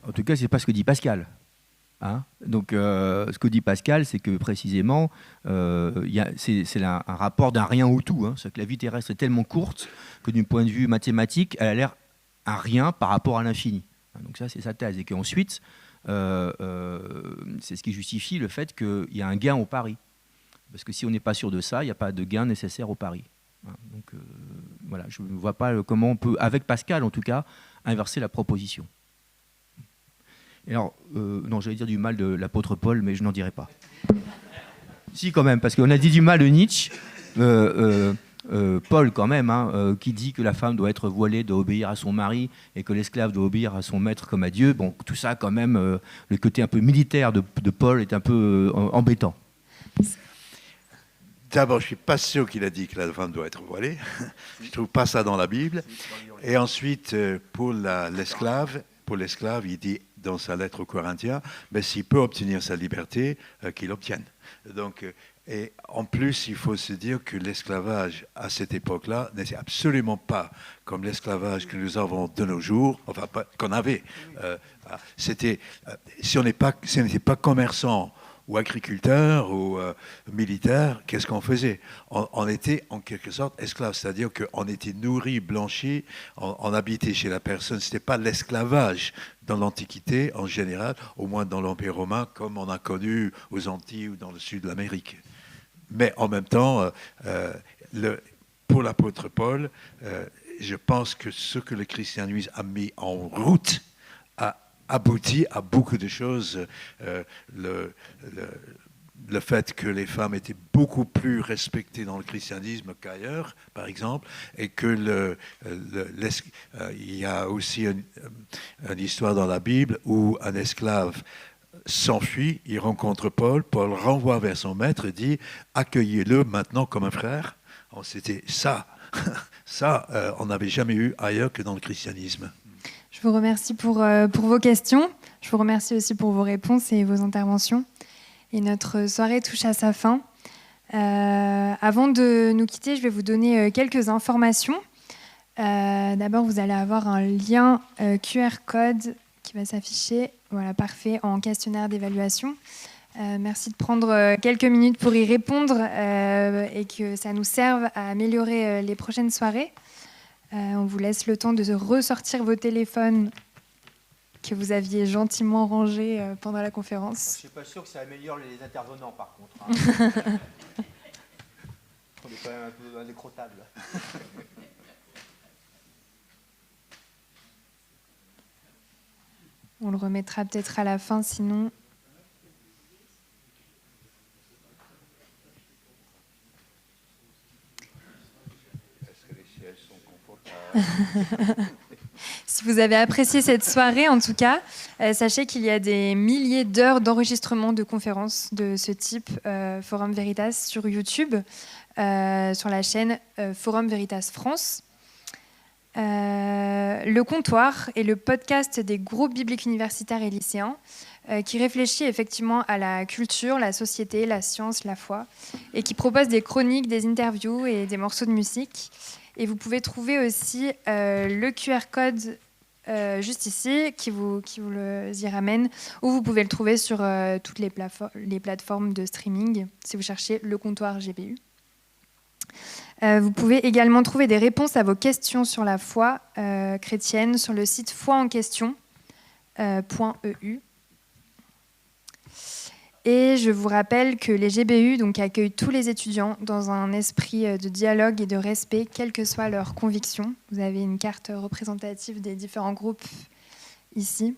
En tout cas, c'est pas ce que dit Pascal. Hein, donc, ce que dit Pascal, c'est que précisément, c'est un rapport d'un rien au tout. Hein, c'est que la vie terrestre est tellement courte que d'un point de vue mathématique, elle a l'air un rien par rapport à l'infini. Donc ça, c'est sa thèse. Et qu'ensuite, c'est ce qui justifie le fait qu'il y a un gain au pari. Parce que si on n'est pas sûr de ça, il n'y a pas de gain nécessaire au pari. Hein, donc voilà, je ne vois pas comment on peut, avec Pascal en tout cas, inverser la proposition. Et alors, non, j'allais dire du mal de l'apôtre Paul, mais je n'en dirai pas. Si, quand même, parce qu'on a dit du mal de Nietzsche, Paul, quand même, hein, qui dit que la femme doit être voilée, doit obéir à son mari, et que l'esclave doit obéir à son maître comme à Dieu. Bon, tout ça, quand même, le côté un peu militaire de Paul est un peu embêtant. D'abord, je ne suis pas sûr qu'il a dit que la femme doit être voilée. Je ne trouve pas ça dans la Bible. Et ensuite, pour l'esclave, il dit dans sa lettre aux Corinthiens, s'il peut obtenir sa liberté, qu'il l'obtienne. Donc, et en plus, il faut se dire que l'esclavage à cette époque-là n'était absolument pas comme l'esclavage que nous avons de nos jours, enfin qu'on avait. C'était, si on n'était pas commerçant ou agriculteur ou militaire, qu'est-ce qu'on faisait? On était en quelque sorte esclave, c'est-à-dire qu'on était nourri, blanchi, on habitait chez la personne. Ce n'était pas l'esclavage dans l'Antiquité en général, au moins dans l'Empire romain, comme on a connu aux Antilles ou dans le sud de l'Amérique. Mais en même temps, pour l'apôtre Paul, je pense que ce que le christianisme a mis en route a abouti à beaucoup de choses. Le fait que les femmes étaient beaucoup plus respectées dans le christianisme qu'ailleurs, par exemple, et que il y a aussi une histoire dans la Bible où un esclave s'enfuit, il rencontre Paul, Paul renvoie vers son maître et dit « Accueillez-le maintenant comme un frère ». C'était ça, on n'avait jamais eu ailleurs que dans le christianisme. Je vous remercie pour vos questions. Je vous remercie aussi pour vos réponses et vos interventions. Et notre soirée touche à sa fin. Avant de nous quitter, je vais vous donner quelques informations. D'abord, vous allez avoir un lien QR code qui va s'afficher. Voilà, parfait, en questionnaire d'évaluation. Merci de prendre quelques minutes pour y répondre et que ça nous serve à améliorer les prochaines soirées. On vous laisse le temps de ressortir vos téléphones que vous aviez gentiment rangés pendant la conférence. Je ne suis pas sûr que ça améliore les intervenants, par contre. Hein. On est quand même un peu indécrottable. On le remettra peut-être à la fin, sinon... Est-ce que les sièges sont confortables? Si vous avez apprécié cette soirée, en tout cas, sachez qu'il y a des milliers d'heures d'enregistrement de conférences de ce type, Forum Veritas, sur YouTube, sur la chaîne Forum Veritas France. Le comptoir est le podcast des groupes bibliques universitaires et lycéens qui réfléchit effectivement à la culture, la société, la science, la foi, et qui propose des chroniques, des interviews et des morceaux de musique. Et vous pouvez trouver aussi le QR code juste ici qui vous y ramène, ou vous pouvez le trouver sur toutes les plateformes de streaming si vous cherchez le comptoir GBU. Vous pouvez également trouver des réponses à vos questions sur la foi chrétienne sur le site foienquestion.eu. Et je vous rappelle que les GBU accueillent tous les étudiants dans un esprit de dialogue et de respect, quelles que soient leurs convictions. Vous avez une carte représentative des différents groupes ici.